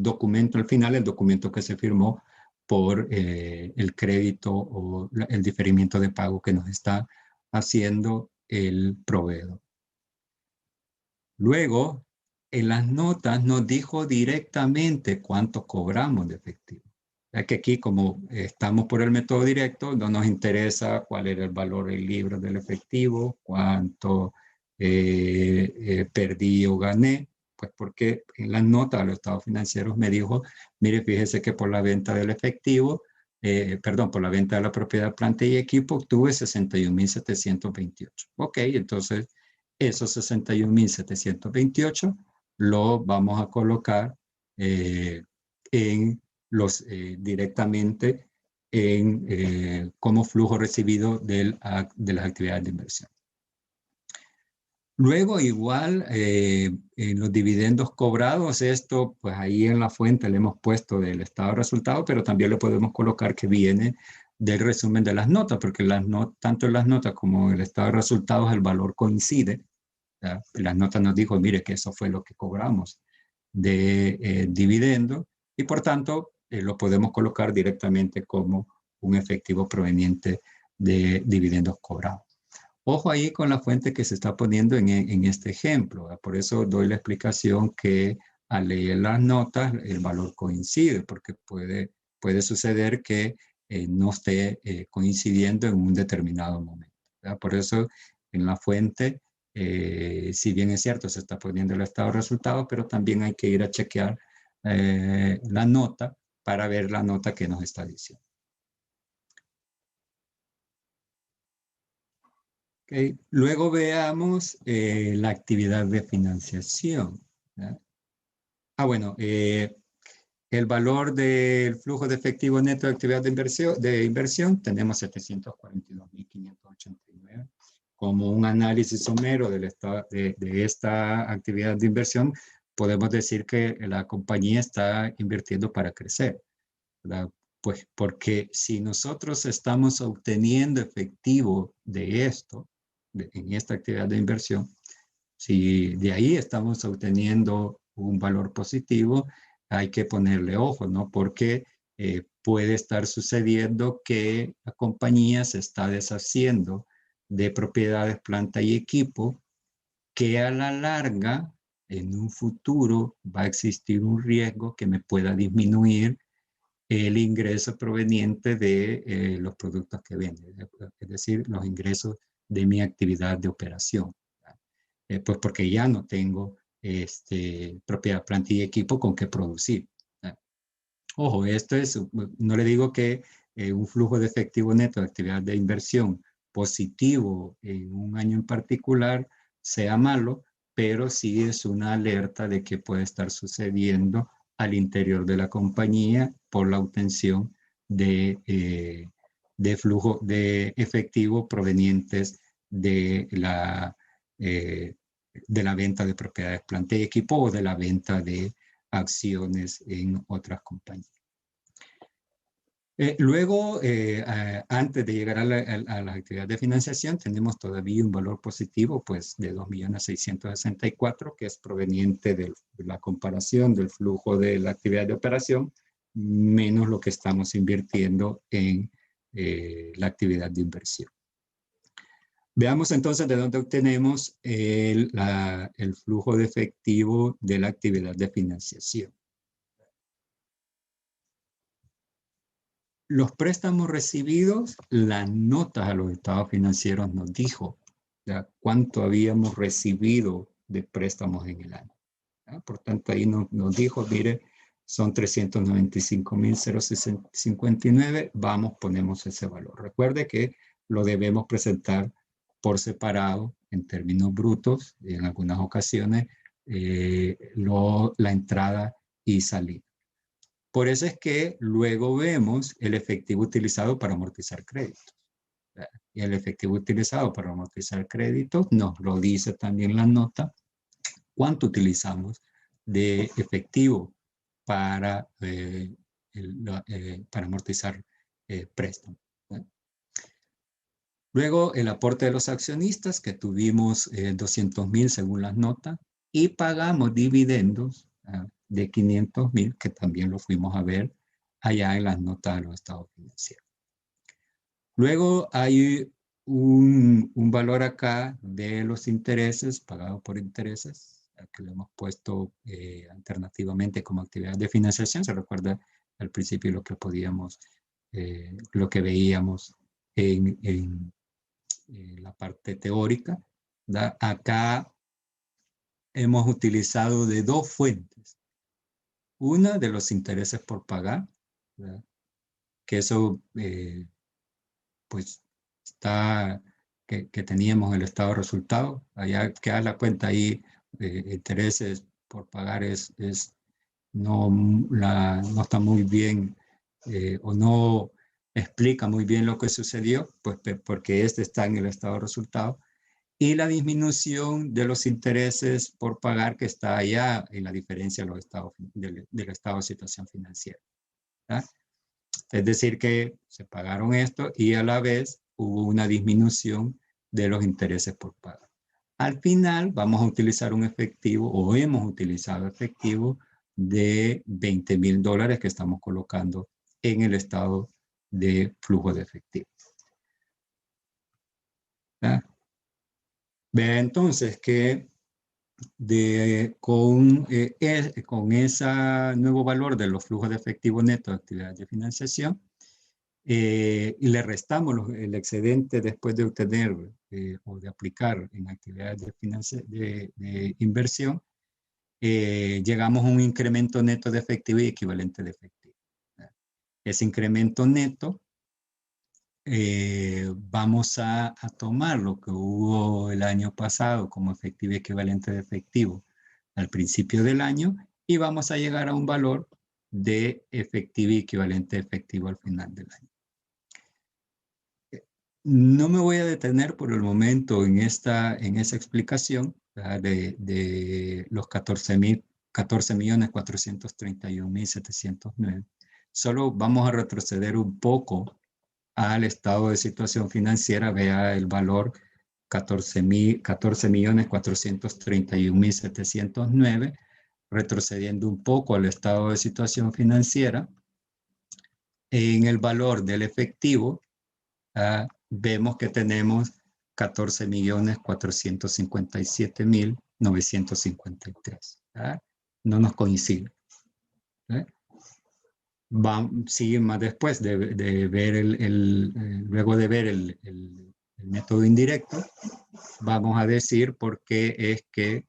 documento, al final el documento que se firmó por el crédito o el diferimiento de pago que nos está haciendo el proveedor. Luego, en las notas nos dijo directamente cuánto cobramos de efectivo. Ya que aquí, como estamos por el método directo, no nos interesa cuál era el valor del libro del efectivo, cuánto perdí o gané, pues porque en las notas de los estados financieros me dijo, mire, fíjese que por la venta del efectivo, por la venta de la propiedad, planta y equipo, obtuve 61,728. Ok, entonces esos 61,728 lo vamos a colocar directamente como flujo recibido de las actividades de inversión. Luego, igual, en los dividendos cobrados, esto, pues ahí en la fuente le hemos puesto del estado de resultados, pero también le podemos colocar que viene del resumen de las notas, porque tanto en las notas como en el estado de resultados el valor coincide. ¿Ya? Las notas nos dijo, mire, que eso fue lo que cobramos de dividendo, y por tanto lo podemos colocar directamente como un efectivo proveniente de dividendos cobrados. Ojo ahí con la fuente que se está poniendo en este ejemplo, ¿verdad? Por eso doy la explicación que al leer las notas el valor coincide, porque puede suceder que no esté coincidiendo en un determinado momento, ¿verdad? Por eso en la fuente, si bien es cierto, se está poniendo el estado de resultados, pero también hay que ir a chequear la nota para ver la nota que nos está diciendo. Okay. Luego veamos la actividad de financiación, ¿ya? Bueno, el valor del flujo de efectivo neto de actividad de inversión tenemos 742,589. Como un análisis somero de esta actividad de inversión, podemos decir que la compañía está invirtiendo para crecer, ¿verdad? Pues porque si nosotros estamos obteniendo efectivo de esto, en esta actividad de inversión, si de ahí estamos obteniendo un valor positivo, hay que ponerle ojo, ¿no? Porque puede estar sucediendo que la compañía se está deshaciendo de propiedades, planta y equipo, que a la larga, en un futuro, va a existir un riesgo que me pueda disminuir el ingreso proveniente de los productos que vende, es decir, los ingresos de mi actividad de operación. Pues porque ya no tengo propiedad, planta y equipo con que producir. Ojo, esto es, no le digo que un flujo de efectivo neto de actividad de inversión positivo en un año en particular sea malo, pero sí es una alerta de que puede estar sucediendo al interior de la compañía por la obtención de flujo de efectivo provenientes de la venta de propiedades, planta y equipo o de la venta de acciones en otras compañías. Luego, antes de llegar a la actividad de financiación, tenemos todavía un valor positivo pues, de 2.664.000, que es proveniente de la comparación del flujo de la actividad de operación, menos lo que estamos invirtiendo en la actividad de inversión. Veamos entonces de dónde obtenemos el flujo de efectivo de la actividad de financiación. Los préstamos recibidos, las notas a los estados financieros nos dijo ¿ya? Cuánto habíamos recibido de préstamos en el año. ¿ya? Por tanto, ahí nos dijo, mire, son 395.059, vamos, ponemos ese valor. Recuerde que lo debemos presentar por separado en términos brutos, y en algunas ocasiones la entrada y salida. Por eso es que luego vemos el efectivo utilizado para amortizar créditos. Y el efectivo utilizado para amortizar créditos nos lo dice también la nota, cuánto utilizamos de efectivo para amortizar préstamos. Luego el aporte de los accionistas, que tuvimos 200.000 según las notas, y pagamos dividendos de 500.000, que también lo fuimos a ver allá en las notas de los estados financieros. Luego hay un valor acá de los intereses, pagados por intereses, que lo hemos puesto alternativamente como actividad de financiación. Se recuerda al principio lo que podíamos, lo que veíamos en la parte teórica. ¿verdad? Acá hemos utilizado de dos fuentes. Una de los intereses por pagar, ¿verdad? Que eso pues está, que teníamos el estado de resultado. Allá queda la cuenta ahí, intereses por pagar no está muy bien o no explica muy bien lo que sucedió, pues porque está en el estado de resultado. Y la disminución de los intereses por pagar que está allá en la diferencia de los estados, del estado de situación financiera. ¿verdad? Es decir, que se pagaron esto y a la vez hubo una disminución de los intereses por pagar. Al final vamos a utilizar un efectivo o hemos utilizado efectivo de $20.000 que estamos colocando en el estado de flujo de efectivo. ¿verdad? Vea entonces que con ese nuevo valor de los flujos de efectivo neto de actividades de financiación y le restamos el excedente después de obtener o de aplicar en actividades de inversión, llegamos a un incremento neto de efectivo y equivalente de efectivo. Ese incremento neto vamos a tomar lo que hubo el año pasado como efectivo equivalente de efectivo al principio del año y vamos a llegar a un valor de efectivo y equivalente de efectivo al final del año. No me voy a detener por el momento en esa explicación de los 14.431.709. Solo vamos a retroceder un poco al estado de situación financiera, vea el valor 14.431.709, retrocediendo un poco al estado de situación financiera. En el valor del efectivo, vemos que tenemos 14.457.953. No nos coincide. sigue más después de ver luego de ver el método indirecto, vamos a decir por qué es que,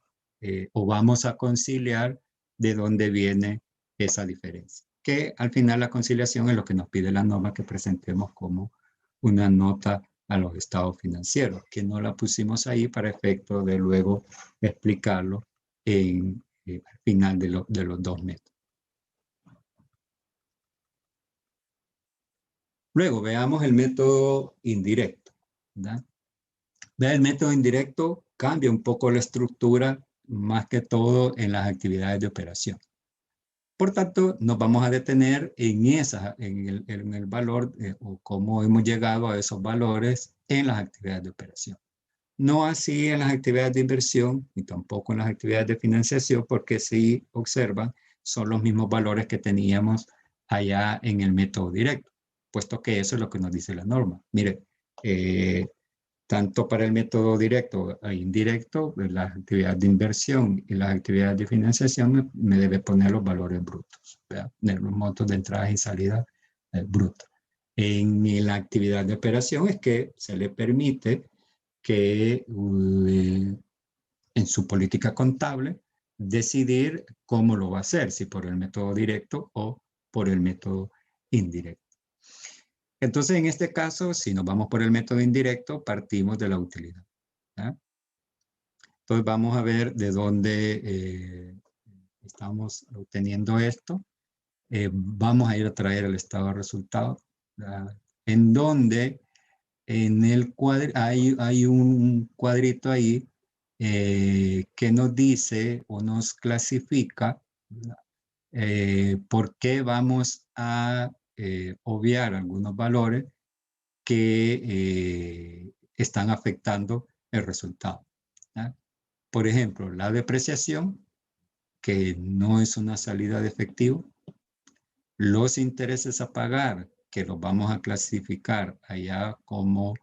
o vamos a conciliar de dónde viene esa diferencia. Que al final la conciliación es lo que nos pide la norma que presentemos como una nota a los estados financieros, que no la pusimos ahí para efecto de luego explicarlo al final de los dos métodos. Luego veamos el método indirecto, ¿verdad? El método indirecto cambia un poco la estructura, más que todo en las actividades de operación. Por tanto, nos vamos a detener en el valor o cómo hemos llegado a esos valores en las actividades de operación. No así en las actividades de inversión, ni tampoco en las actividades de financiación, porque si observan, son los mismos valores que teníamos allá en el método directo, puesto que eso es lo que nos dice la norma. Mire, tanto para el método directo e indirecto, las actividades de inversión y las actividades de financiación me debe poner los valores brutos, ¿verdad? Los montos de entrada y salida brutos. En la actividad de operación es que se le permite que en su política contable decidir cómo lo va a hacer, si por el método directo o por el método indirecto. Entonces, en este caso, si nos vamos por el método indirecto, partimos de la utilidad, ¿verdad? Entonces, vamos a ver de dónde estamos obteniendo esto. Vamos a ir a traer el estado de resultados, ¿verdad? En donde en el hay un cuadrito ahí que nos dice o nos clasifica por qué vamos a obviar algunos valores que están afectando el resultado, ¿verdad? Por ejemplo, la depreciación, que no es una salida de efectivo, los intereses a pagar, que los vamos a clasificar allá como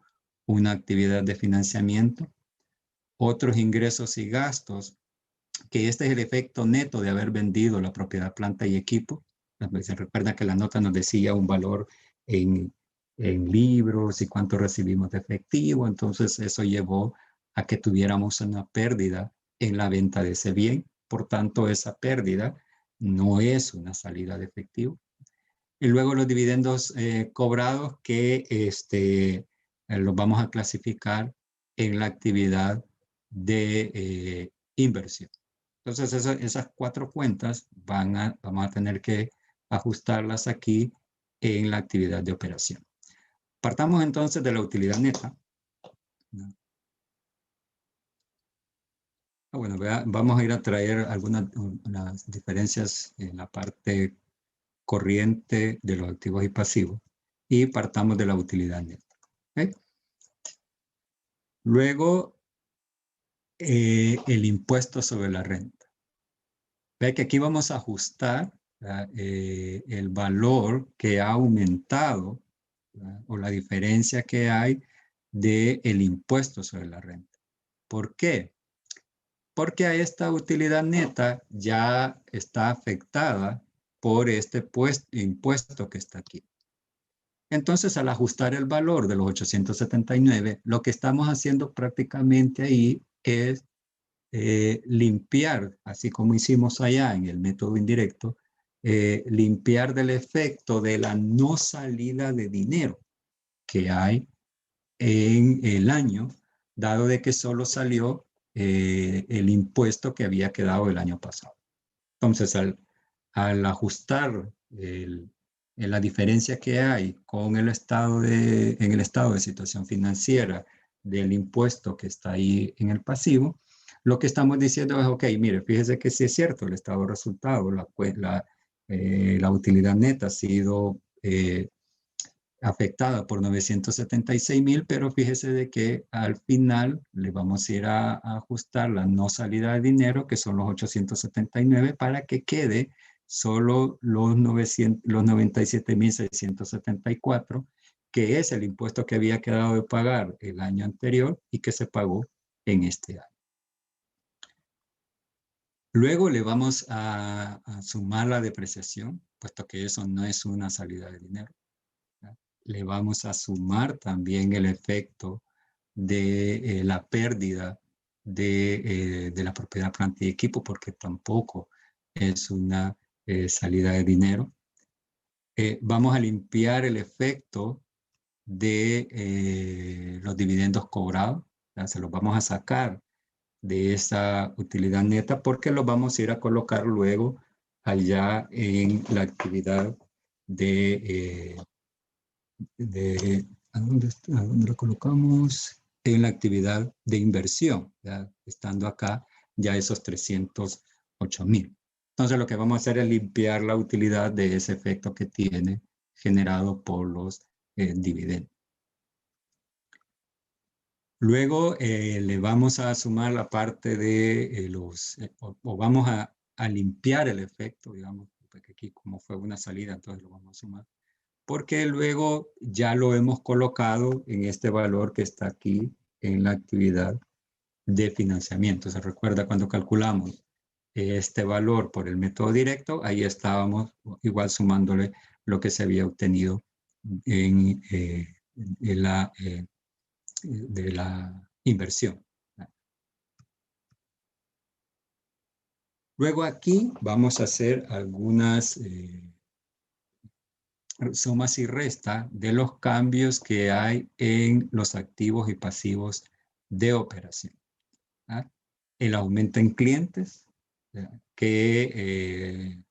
una actividad de financiamiento, otros ingresos y gastos, que este es el efecto neto de haber vendido la propiedad, planta y equipo. Se recuerda que la nota nos decía un valor en libros y cuánto recibimos de efectivo, entonces eso llevó a que tuviéramos una pérdida en la venta de ese bien, por tanto esa pérdida no es una salida de efectivo. Y luego los dividendos cobrados que los vamos a clasificar en la actividad de inversión. Entonces esas cuatro cuentas vamos a tener que ajustarlas aquí en la actividad de operación. Partamos entonces de la utilidad neta. Bueno, vamos a ir a traer algunas diferencias en la parte corriente de los activos y pasivos y partamos de la utilidad neta. ¿Okay? Luego, el impuesto sobre la renta. Ve que aquí vamos a ajustar el valor que ha aumentado, ¿verdad? O la diferencia que hay del impuesto sobre la renta. ¿Por qué? Porque a esta utilidad neta ya está afectada por este impuesto que está aquí. Entonces, al ajustar el valor de los 879, lo que estamos haciendo prácticamente ahí es limpiar, así como hicimos allá en el método indirecto, limpiar del efecto de la no salida de dinero que hay en el año, dado de que solo salió el impuesto que había quedado el año pasado. Entonces, al ajustar la diferencia que hay con en el estado de situación financiera del impuesto que está ahí en el pasivo, lo que estamos diciendo es, ok, mire, fíjese que sí es cierto, el estado de resultado, la utilidad neta ha sido afectada por 976,000, pero fíjese de que al final le vamos a ir a ajustar la no salida de dinero, que son los 879, para que quede solo los 97,674, que es el impuesto que había quedado de pagar el año anterior y que se pagó en este año. Luego le vamos a sumar la depreciación, puesto que eso no es una salida de dinero. ¿Ya? Le vamos a sumar también el efecto de la pérdida de la propiedad, planta y equipo, porque tampoco es una salida de dinero. Vamos a limpiar el efecto de los dividendos cobrados, ¿ya? Se los vamos a sacar de esa utilidad neta porque los vamos a ir a colocar luego allá en la actividad ¿a dónde lo colocamos? En la actividad de inversión, ¿ya? Estando acá ya esos 308,000. Entonces lo que vamos a hacer es limpiar la utilidad de ese efecto que tiene generado por los dividendos. Luego le vamos a sumar la parte de o vamos a limpiar el efecto, digamos, porque aquí como fue una salida, entonces lo vamos a sumar, porque luego ya lo hemos colocado en este valor que está aquí en la actividad de financiamiento. ¿Se recuerda cuando calculamos este valor por el método directo? Ahí estábamos igual sumándole lo que se había obtenido en de la inversión. Luego aquí vamos a hacer algunas sumas y restas de los cambios que hay en los activos y pasivos de operación. ¿Ah? El aumento en clientes, que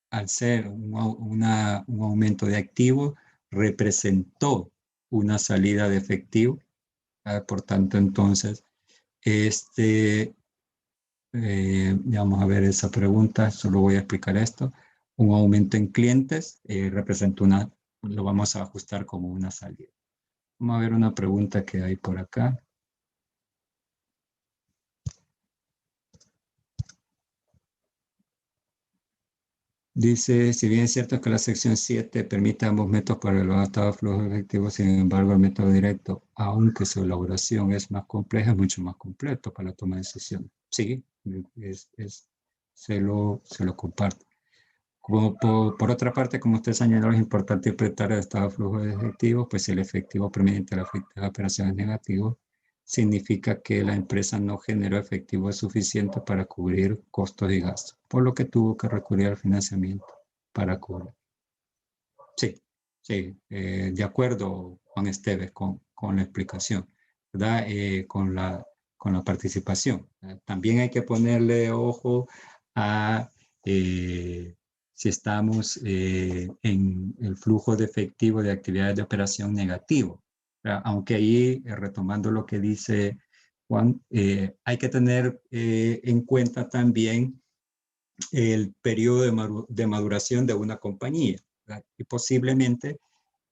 al ser un aumento de activos representó una salida de efectivo. Por tanto, entonces, vamos a ver esa pregunta, solo voy a explicar esto. Un aumento en clientes representa lo vamos a ajustar como una salida. Vamos a ver una pregunta que hay por acá. Dice, si bien es cierto que la sección 7 permite ambos métodos para el estado de flujo efectivo, sin embargo el método directo, aunque su elaboración es más compleja, es mucho más completo para la toma de decisiones. Sí, se lo comparto. Por otra parte, como usted señaló, es importante interpretar el estado de flujo de efectivo, pues si el efectivo prominente de la operación es negativo, significa que la empresa no generó efectivo suficiente para cubrir costos y gastos, por lo que tuvo que recurrir al financiamiento para cubrir. Sí, sí, de acuerdo, Juan Esteves, con la explicación, ¿verdad? Con la participación. También hay que ponerle ojo a si estamos en el flujo de efectivo de actividades de operación negativo, ¿verdad? Aunque ahí, retomando lo que dice Juan, hay que tener en cuenta también el periodo de maduración de una compañía, ¿verdad? Y posiblemente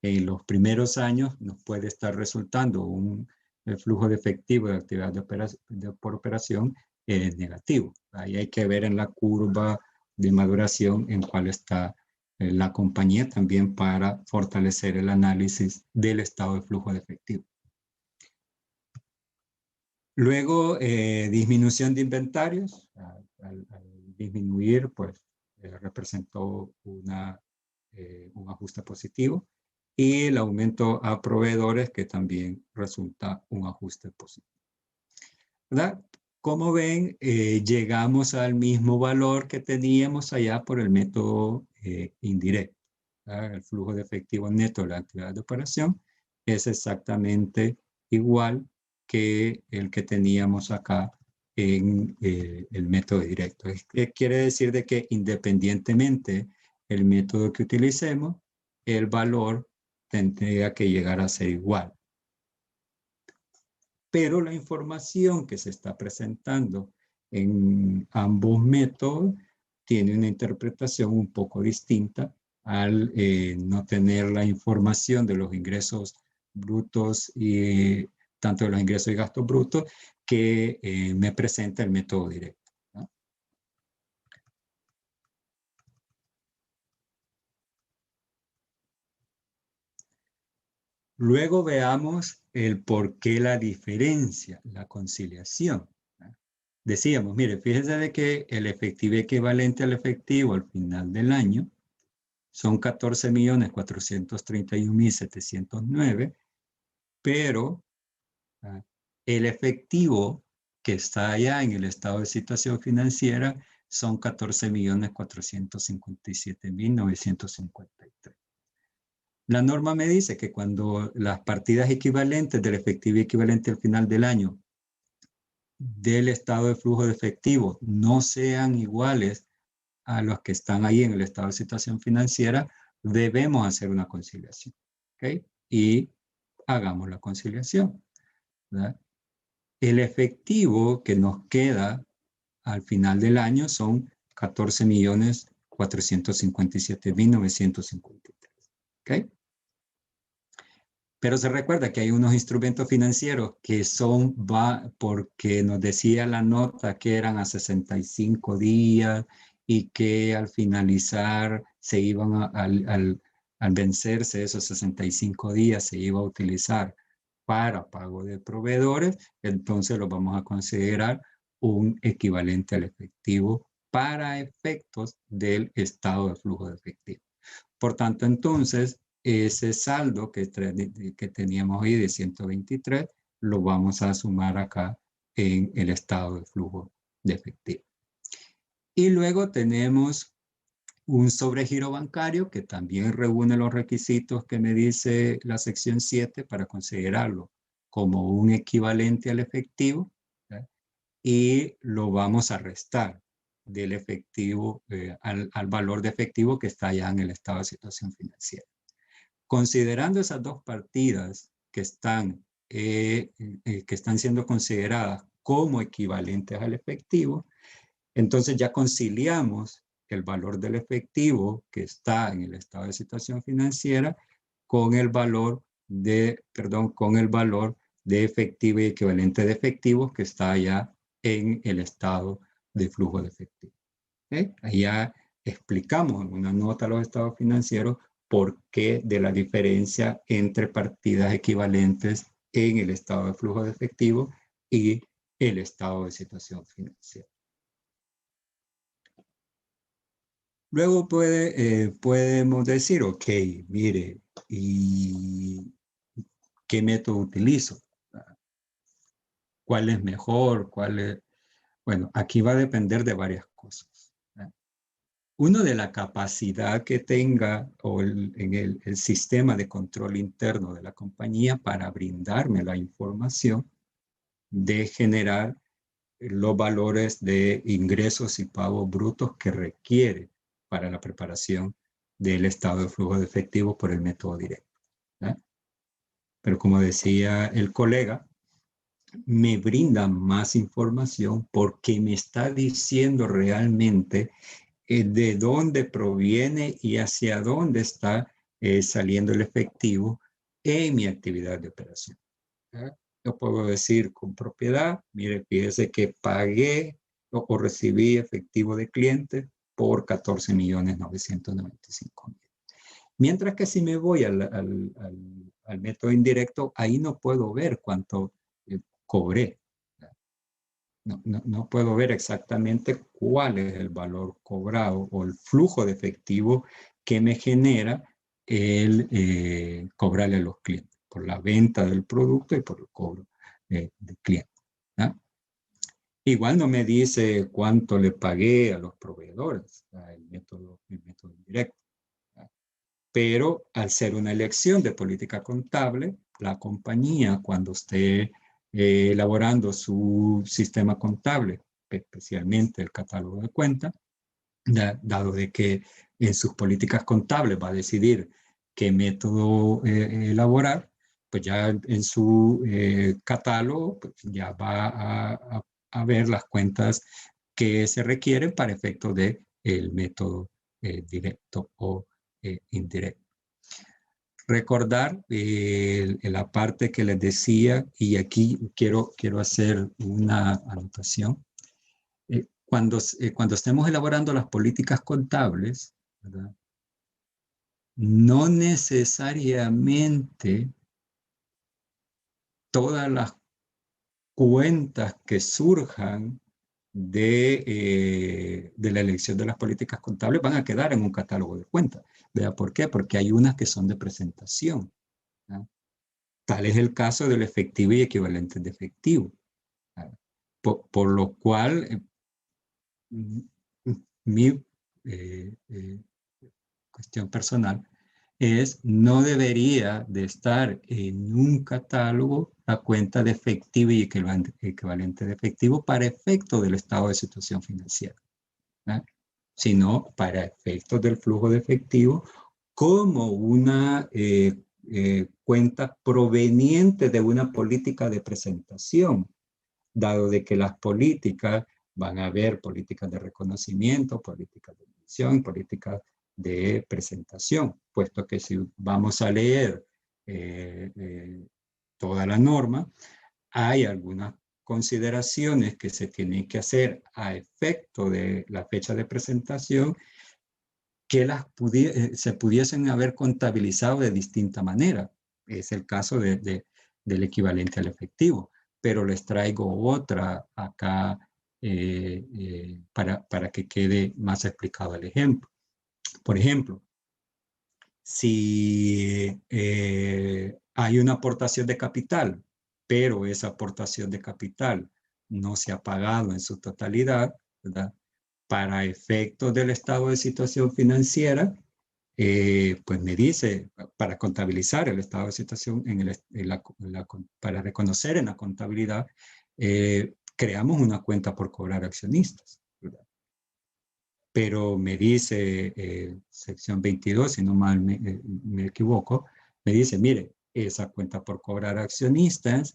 en los primeros años nos puede estar resultando un flujo de efectivo de actividad por operación negativo. Ahí hay que ver en la curva de maduración en cuál está la compañía también para fortalecer el análisis del estado de flujo de efectivo. Luego, disminución de inventarios. Al disminuir, pues, representó un ajuste positivo. Y el aumento a proveedores, que también resulta un ajuste positivo. ¿Verdad? Como ven, llegamos al mismo valor que teníamos allá por el método indirecto. ¿Verdad? El flujo de efectivo neto de la actividad de operación es exactamente igual que el que teníamos acá en el método directo. Quiere decir de que independientemente el método que utilicemos, el valor tendría que llegar a ser igual. Pero la información que se está presentando en ambos métodos tiene una interpretación un poco distinta al no tener la información de los ingresos brutos y tanto de los ingresos y gastos brutos que me presenta el método directo, ¿no? Luego veamos el por qué la diferencia, la conciliación, ¿no? decíamos, mire, fíjese de que el efectivo equivalente al efectivo al final del año son 14.431.709, pero el efectivo que está allá en el estado de situación financiera son 14.457.953. La norma me dice que cuando las partidas equivalentes del efectivo equivalente al final del año del estado de flujo de efectivo no sean iguales a los que están ahí en el estado de situación financiera, debemos hacer una conciliación. ¿Okay? Y hagamos la conciliación. ¿Verdad? El efectivo que nos queda al final del año son 14.457.953. ¿Okay? Pero se recuerda que hay unos instrumentos financieros que son, porque nos decía la nota que eran a 65 días y que al finalizar se iban al vencerse esos 65 días se iba a utilizar para pago de proveedores, entonces lo vamos a considerar un equivalente al efectivo para efectos del estado de flujo de efectivo. Por tanto, entonces, ese saldo que teníamos ahí de 123, lo vamos a sumar acá en el estado de flujo de efectivo. Y luego tenemos un sobregiro bancario que también reúne los requisitos que me dice la sección 7 para considerarlo como un equivalente al efectivo, ¿verdad? Y lo vamos a restar del efectivo al valor de efectivo que está ya en el estado de situación financiera. Considerando esas dos partidas que están siendo consideradas como equivalentes al efectivo, entonces ya conciliamos el valor del efectivo que está en el estado de situación financiera con el valor de efectivo y equivalente de efectivos que está ya en el estado de flujo de efectivo. ¿Okay? Ahí ya explicamos en una nota a los estados financieros por qué de la diferencia entre partidas equivalentes en el estado de flujo de efectivo y el estado de situación financiera. Luego podemos decir, ok, mire, ¿y qué método utilizo? ¿Cuál es mejor? Bueno, aquí va a depender de varias cosas. Uno, de la capacidad que tenga el sistema de control interno de la compañía para brindarme la información de generar los valores de ingresos y pagos brutos que requiere para la preparación del estado de flujo de efectivo por el método directo. Pero como decía el colega, me brinda más información porque me está diciendo realmente de dónde proviene y hacia dónde está saliendo el efectivo en mi actividad de operación. Yo puedo decir con propiedad, mire, fíjese que pagué o recibí efectivo de cliente por 14.995.000. Mientras que si me voy al método indirecto, ahí no puedo ver cuánto cobré. No puedo ver exactamente cuál es el valor cobrado o el flujo de efectivo que me genera el cobrarle a los clientes por la venta del producto y por el cobro del cliente. Igual no me dice cuánto le pagué a los proveedores, el método indirecto. Pero al ser una elección de política contable, la compañía, cuando esté elaborando su sistema contable, especialmente el catálogo de cuentas, dado de que en sus políticas contables va a decidir qué método elaborar, pues ya en su catálogo pues ya va a ver las cuentas que se requieren para efecto del método directo o indirecto. Recordar la parte que les decía, y aquí quiero hacer una anotación. Cuando estemos elaborando las políticas contables, ¿verdad? No necesariamente todas las cuentas que surjan de la elección de las políticas contables van a quedar en un catálogo de cuentas. ¿Vea por qué? Porque hay unas que son de presentación, ¿no? Tal es el caso del efectivo y equivalentes de efectivo, ¿no? Por lo cual, mi cuestión personal es, no debería de estar en un catálogo la cuenta de efectivo y equivalente de efectivo para efecto del estado de situación financiera, ¿no? Sino para efectos del flujo de efectivo como una cuenta proveniente de una política de presentación, dado de que las políticas van a haber políticas de reconocimiento, políticas de medición, políticas de presentación, puesto que si vamos a leer toda la norma, hay algunas consideraciones que se tienen que hacer a efecto de la fecha de presentación que se pudiesen haber contabilizado de distinta manera. Es el caso del equivalente al efectivo, pero les traigo otra acá para que quede más explicado el ejemplo. Por ejemplo, si hay una aportación de capital, pero esa aportación de capital no se ha pagado en su totalidad, ¿verdad? Para efectos del estado de situación financiera, pues me dice, para contabilizar el estado de situación, para reconocer en la contabilidad, creamos una cuenta por cobrar accionistas, ¿verdad? Pero me dice, sección 22, si no mal me equivoco, me dice, mire, esa cuenta por cobrar accionistas,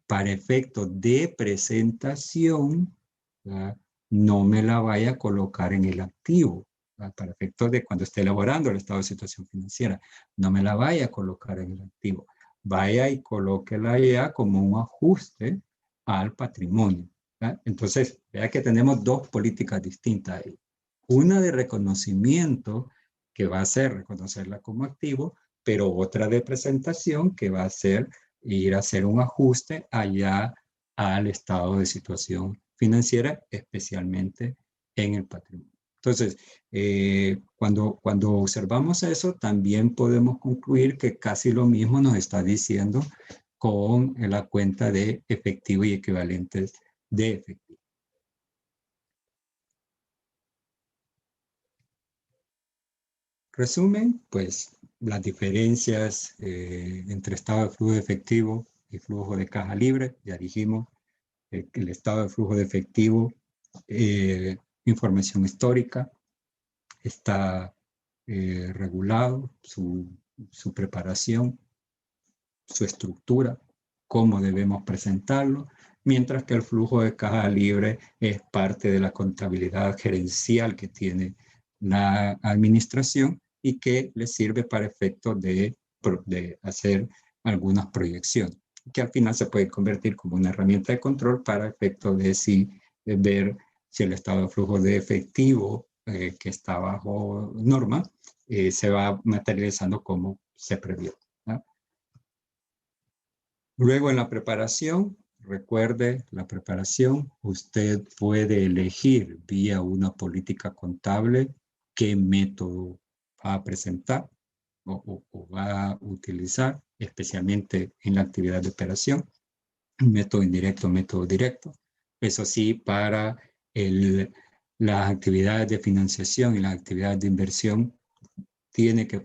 para efectos de presentación, ¿verdad? No me la vaya a colocar en el activo, ¿verdad? Para efectos de cuando esté elaborando el estado de situación financiera, no me la vaya a colocar en el activo. Vaya y colóquela ya como un ajuste al patrimonio, ¿verdad? Entonces, vea que tenemos dos políticas distintas ahí. Una de reconocimiento, que va a ser reconocerla como activo, pero otra de presentación, que va a ser ir a hacer un ajuste allá al estado de situación financiera, especialmente en el patrimonio. Entonces, cuando observamos eso, también podemos concluir que casi lo mismo nos está diciendo con la cuenta de efectivo y equivalentes de efectivo. Resumen, pues las diferencias entre estado de flujo de efectivo y flujo de caja libre. Ya dijimos que el estado de flujo de efectivo, información histórica, está regulado, su preparación, su estructura, cómo debemos presentarlo, mientras que el flujo de caja libre es parte de la contabilidad gerencial que tiene la administración y que le sirve para efectos de hacer algunas proyecciones, que al final se puede convertir como una herramienta de control para efectos de ver si el estado de flujo de efectivo que está bajo norma se va materializando como se previó, ¿no? Luego en la preparación, recuerde la preparación, usted puede elegir vía una política contable qué método va a presentar o va a utilizar, especialmente en la actividad de operación, método indirecto, método directo. Eso sí, para las actividades de financiación y las actividades de inversión, tiene que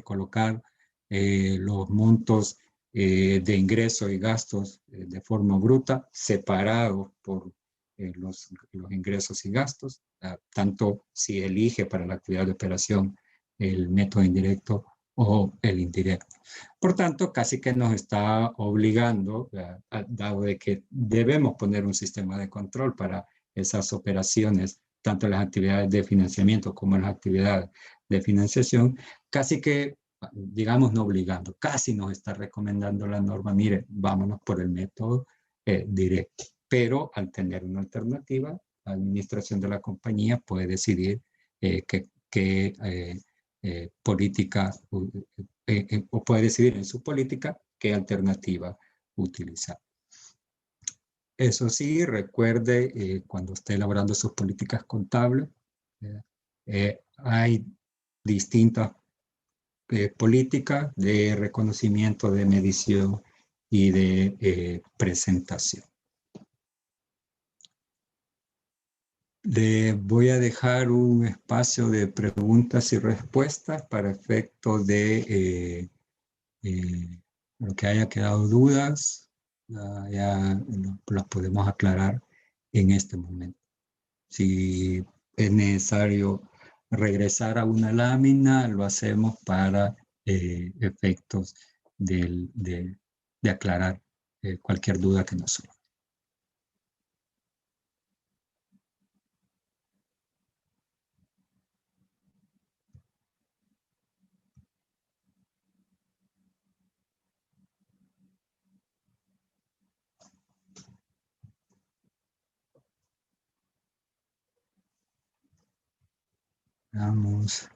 colocar los montos de ingresos y gastos de forma bruta, separados por los ingresos y gastos, tanto si elige para la actividad de operación el método indirecto o el indirecto. Por tanto, casi que nos está obligando, dado de que debemos poner un sistema de control para esas operaciones, tanto en las actividades de financiamiento como en las actividades de financiación, casi que, digamos, no obligando, casi nos está recomendando la norma, mire, vámonos por el método directo. Pero al tener una alternativa, la administración de la compañía puede decidir qué política, o puede decidir en su política qué alternativa utilizar. Eso sí, recuerde cuando esté elaborando sus políticas contables, hay distintas políticas de reconocimiento, de medición y de presentación. Le voy a dejar un espacio de preguntas y respuestas para efecto de lo que haya quedado dudas, ya las podemos aclarar en este momento. Si es necesario regresar a una lámina, lo hacemos para efectos de aclarar cualquier duda que nos surja. Vamos.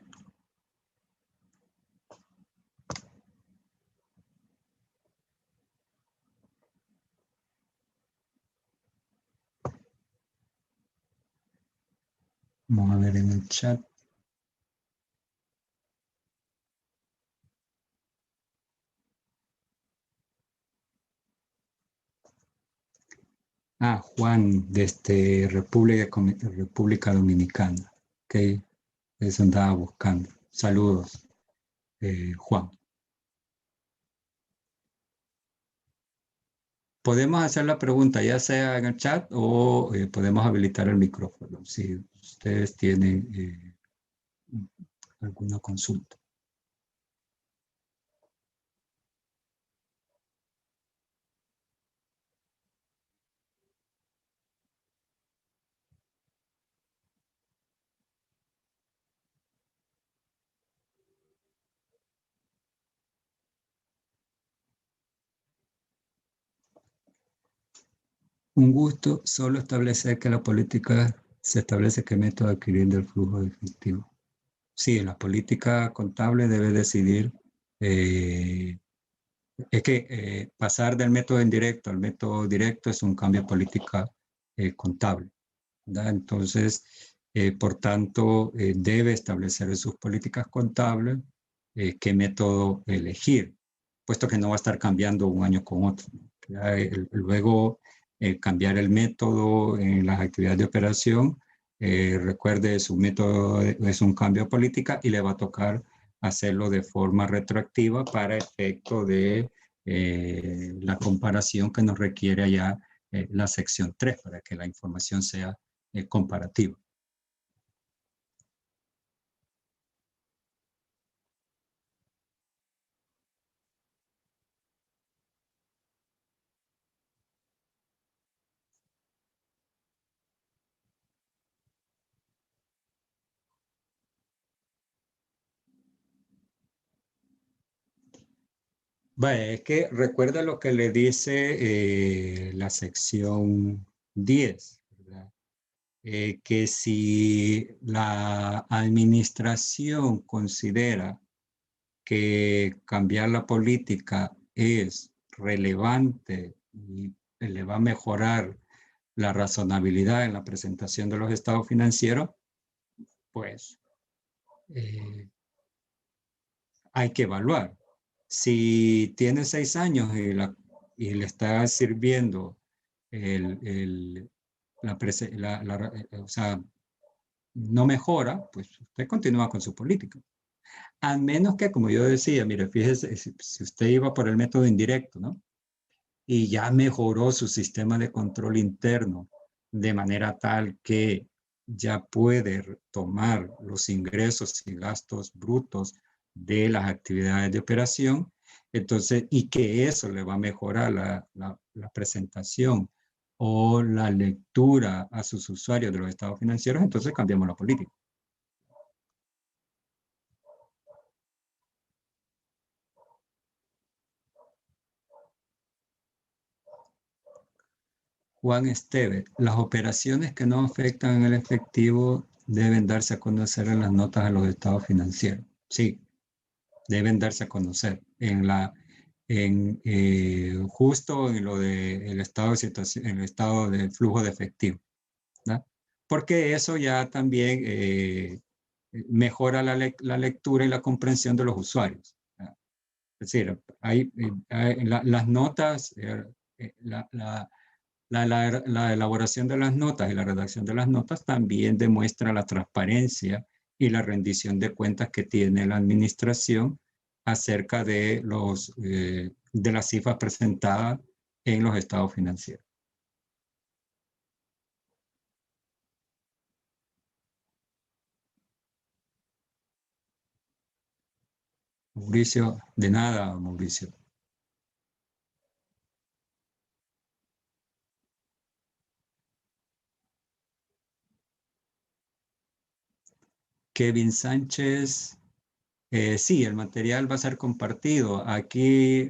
Vamos a ver en el chat. Juan, desde República Dominicana. Ok, eso andaba buscando. Saludos, Juan. Podemos hacer la pregunta ya sea en el chat o podemos habilitar el micrófono si ustedes tienen alguna consulta. Un gusto, solo establecer que la política se establece qué método adquiriendo el flujo de efectivo. Sí, la política contable debe decidir, es que pasar del método indirecto al método directo es un cambio de política contable, ¿verdad? Entonces, por tanto, debe establecer en sus políticas contables qué método elegir, puesto que no va a estar cambiando un año con otro. Luego, cambiar el método en las actividades de operación, recuerde, su método es un cambio de política y le va a tocar hacerlo de forma retroactiva para efecto de la comparación que nos requiere allá la sección 3 para que la información sea comparativa. Vale, es que recuerda lo que le dice la sección 10, ¿verdad? Que si la administración considera que cambiar la política es relevante y le va a mejorar la razonabilidad en la presentación de los estados financieros, pues hay que evaluar. Si tiene 6 años y le está sirviendo el, el, o sea, no mejora, pues usted continúa con su política. A menos que, como yo decía, mire, fíjese, si usted iba por el método indirecto, ¿no? Y ya mejoró su sistema de control interno de manera tal que ya puede tomar los ingresos y gastos brutos de las actividades de operación, entonces, y que eso le va a mejorar la presentación o la lectura a sus usuarios de los estados financieros, entonces cambiamos la política. Juan Esteve, las operaciones que no afectan el efectivo deben darse a conocer en las notas de los estados financieros. Sí, deben darse a conocer. justo en lo de el estado de situación, en el estado del flujo de efectivo, ¿verdad? Porque eso ya también mejora la lectura y la comprensión de los usuarios, ¿verdad? Es decir, las notas, la elaboración de las notas y la redacción de las notas también demuestra la transparencia y la rendición de cuentas que tiene la administración acerca de de las cifras presentadas en los estados financieros. Mauricio, de nada, Mauricio. Kevin Sánchez, sí, el material va a ser compartido. Aquí,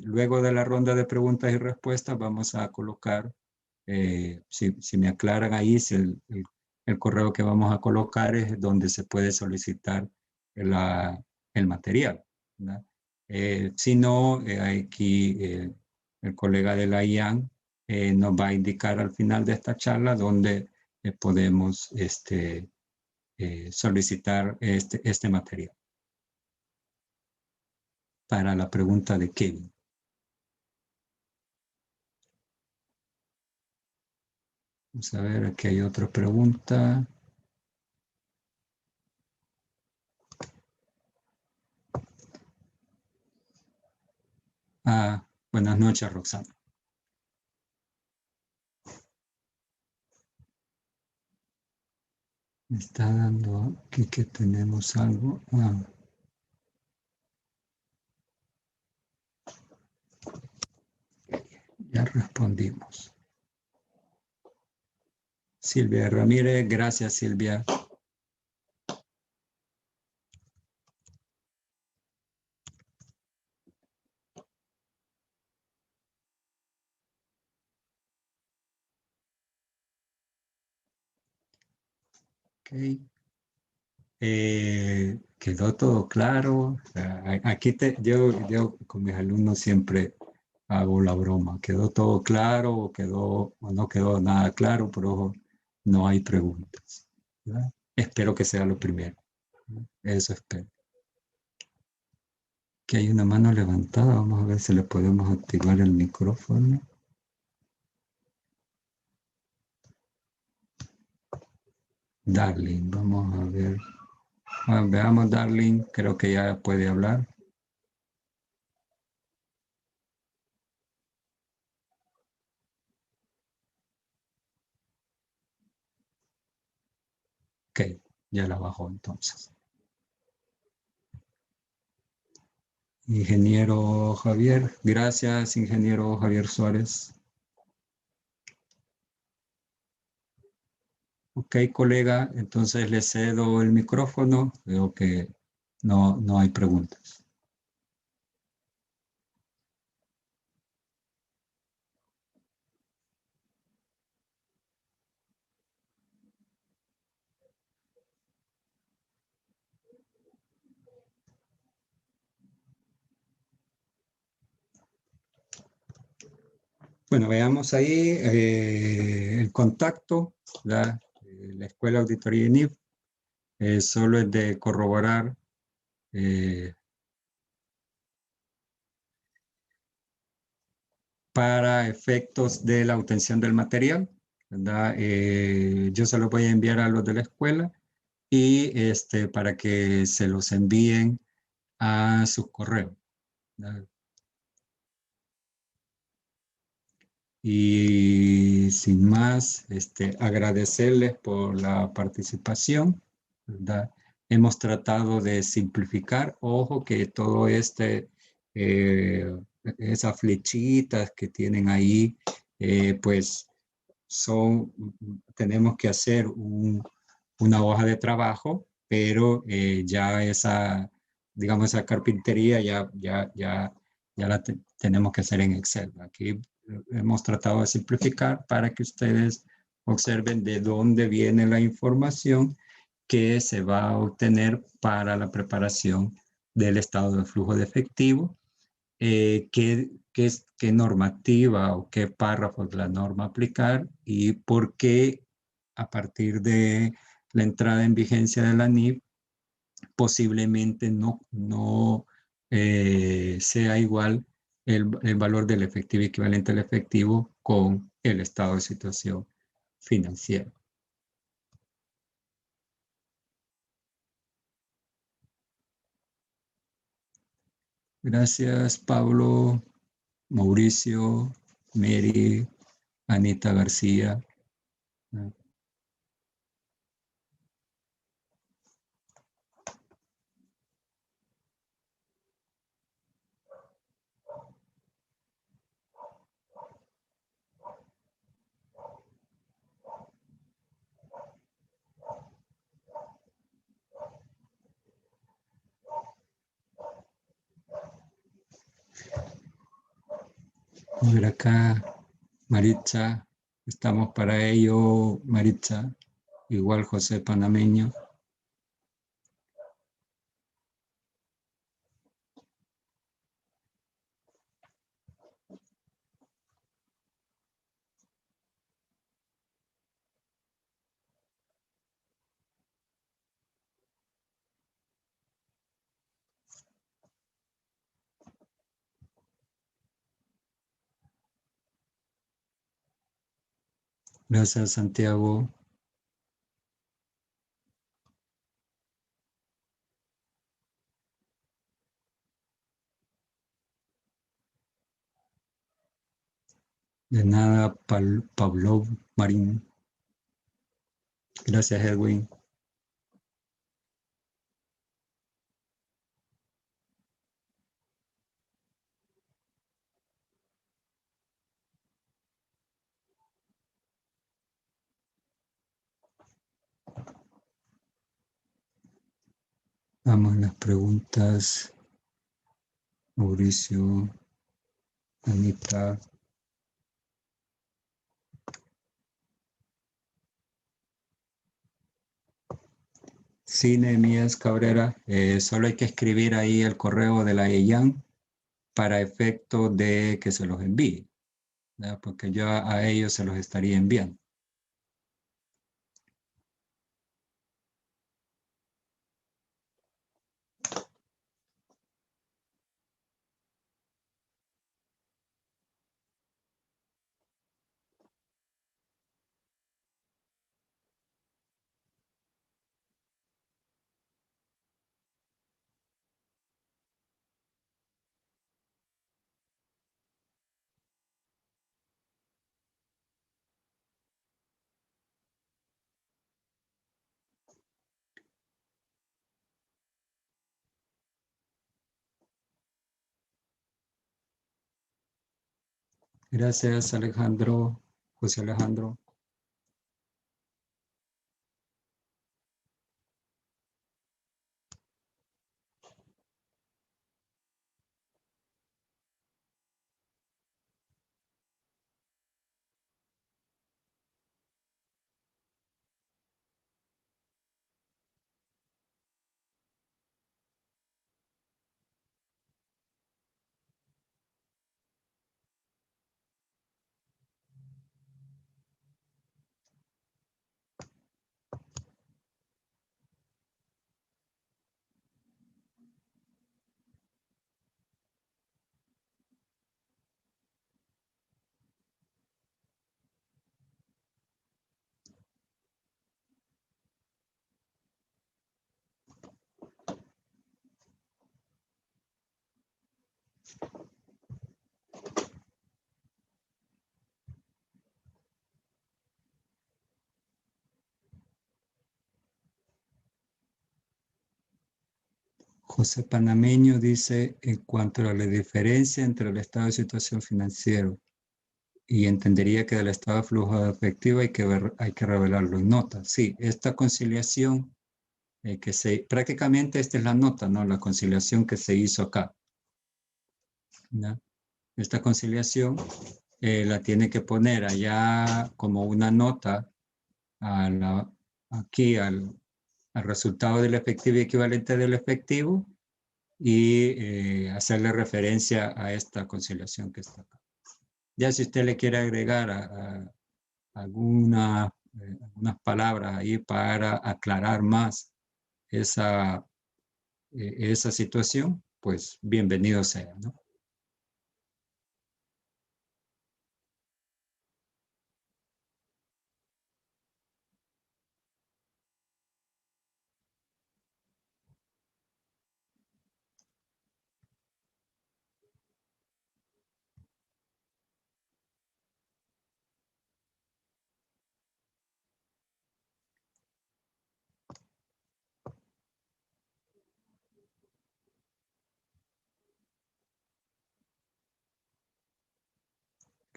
luego de la ronda de preguntas y respuestas, vamos a colocar, si me aclaran ahí, si el correo que vamos a colocar es donde se puede solicitar el material, ¿verdad? Si no, aquí el colega de la IAN nos va a indicar al final de esta charla donde podemos solicitar este material para la pregunta de Kevin. Vamos a ver, aquí hay otra pregunta. Buenas noches, Roxana. Me está dando aquí que tenemos algo. Ya respondimos. Silvia Ramírez, gracias, Silvia. Ok. Quedó todo claro. Aquí yo con mis alumnos siempre hago la broma. ¿Quedó todo claro o no quedó nada claro? Pero no hay preguntas, ¿verdad? Espero que sea lo primero. Eso espero. Que hay una mano levantada. Vamos a ver si le podemos activar el micrófono. Darling, vamos a ver. Veamos, Darling, creo que ya puede hablar. Ok, ya la bajó entonces. Ingeniero Javier, gracias, ingeniero Javier Suárez. Ok, colega, entonces le cedo el micrófono. Veo que no hay preguntas. Bueno, veamos ahí el contacto, la Escuela Auditoría INIF, solo es de corroborar para efectos de la obtención del material, ¿verdad? Yo se lo voy a enviar a los de la escuela y para que se los envíen a su correo, ¿verdad? Y sin más, agradecerles por la participación, ¿verdad? Hemos tratado de simplificar, ojo que todo eh, esas flechitas que tienen ahí, pues tenemos que hacer una hoja de trabajo, pero ya digamos, esa carpintería ya la tenemos que hacer en Excel. Aquí hemos tratado de simplificar para que ustedes observen de dónde viene la información que se va a obtener para la preparación del estado de flujo de efectivo qué normativa o qué párrafos de la norma aplicar y por qué a partir de la entrada en vigencia de la NIF posiblemente no sea igual el valor del efectivo equivalente al efectivo con el estado de situación financiera. Gracias, Pablo, Mauricio, Mary, Anita García. A ver acá, Maritza, estamos para ello, Maritza, igual José Panameño. Gracias, Santiago. De nada, Pablo Marín. Gracias, Edwin. Vamos a las preguntas. Mauricio, Anita. Sí, Nehemías Cabrera, solo hay que escribir ahí el correo de la EIAN para efecto de que se los envíe, ¿verdad? Porque yo a ellos se los estaría enviando. Gracias, Alejandro, José Alejandro. José Panameño dice, en cuanto a la diferencia entre el estado de situación financiero y entendería que del estado de flujo de efectivo hay que revelarlo en nota. Sí, esta conciliación prácticamente esta es la nota, ¿no? La conciliación que se hizo acá, ¿no? Esta conciliación la tiene que poner allá como una nota aquí al resultado del efectivo y equivalente del efectivo y hacerle referencia a esta conciliación que está acá. Ya si usted le quiere agregar algunas palabras ahí para aclarar más esa situación, pues bienvenido sea, ¿no?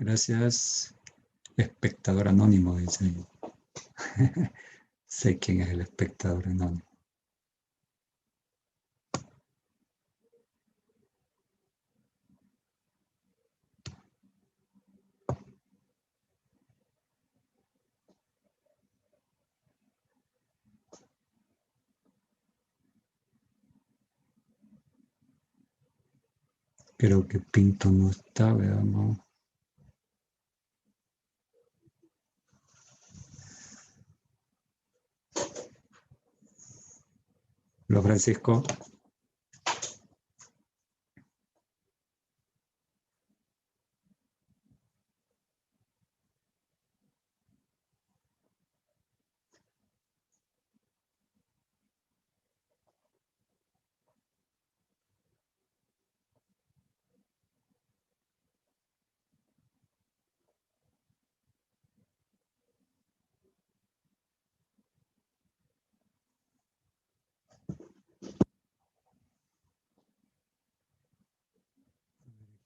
Gracias, espectador anónimo, dice. Sé quién es el espectador anónimo. Creo que Pinto no está, veamos. Lo Francisco.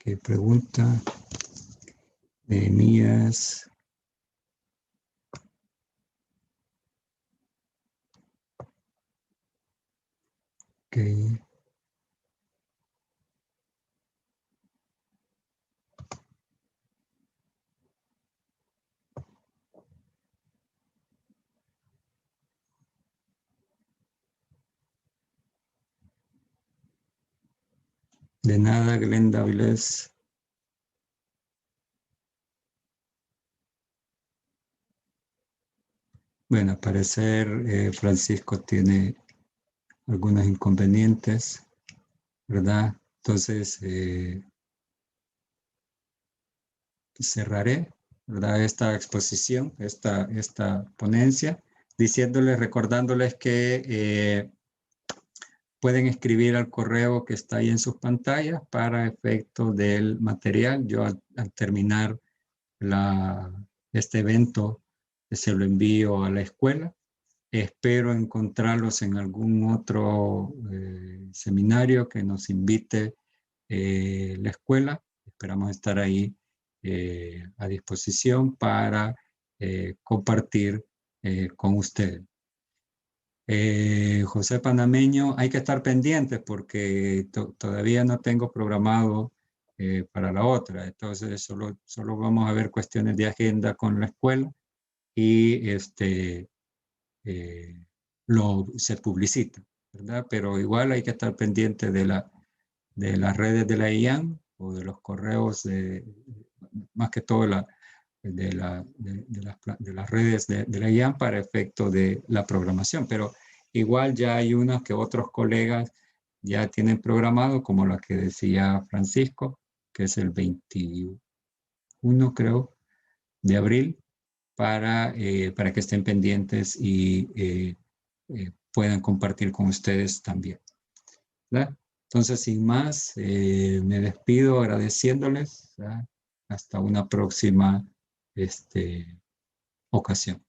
¿Qué pregunta? Nehemías. Ok. De nada, Glenda Avilés. Bueno, al parecer Francisco tiene algunos inconvenientes, ¿verdad? Entonces, cerraré, ¿verdad? Esta exposición, esta ponencia, diciéndoles, recordándoles que pueden escribir al correo que está ahí en sus pantallas para efecto del material. Yo al terminar este evento se lo envío a la escuela. Espero encontrarlos en algún otro seminario que nos invite la escuela. Esperamos estar ahí a disposición para compartir con ustedes. José Panameño, hay que estar pendientes porque todavía no tengo programado para la otra. Entonces, solo vamos a ver cuestiones de agenda con la escuela y se publicita, ¿verdad? Pero igual hay que estar pendiente de las redes de la IAN o de los correos, más que todo de las redes de la IAN para efecto de la programación. Pero igual ya hay unos que otros colegas ya tienen programado, como la que decía Francisco, que es el 21, creo, de abril, para que estén pendientes y puedan compartir con ustedes también, ¿verdad? Entonces, sin más, me despido agradeciéndoles, ¿verdad? Hasta una próxima ocasión.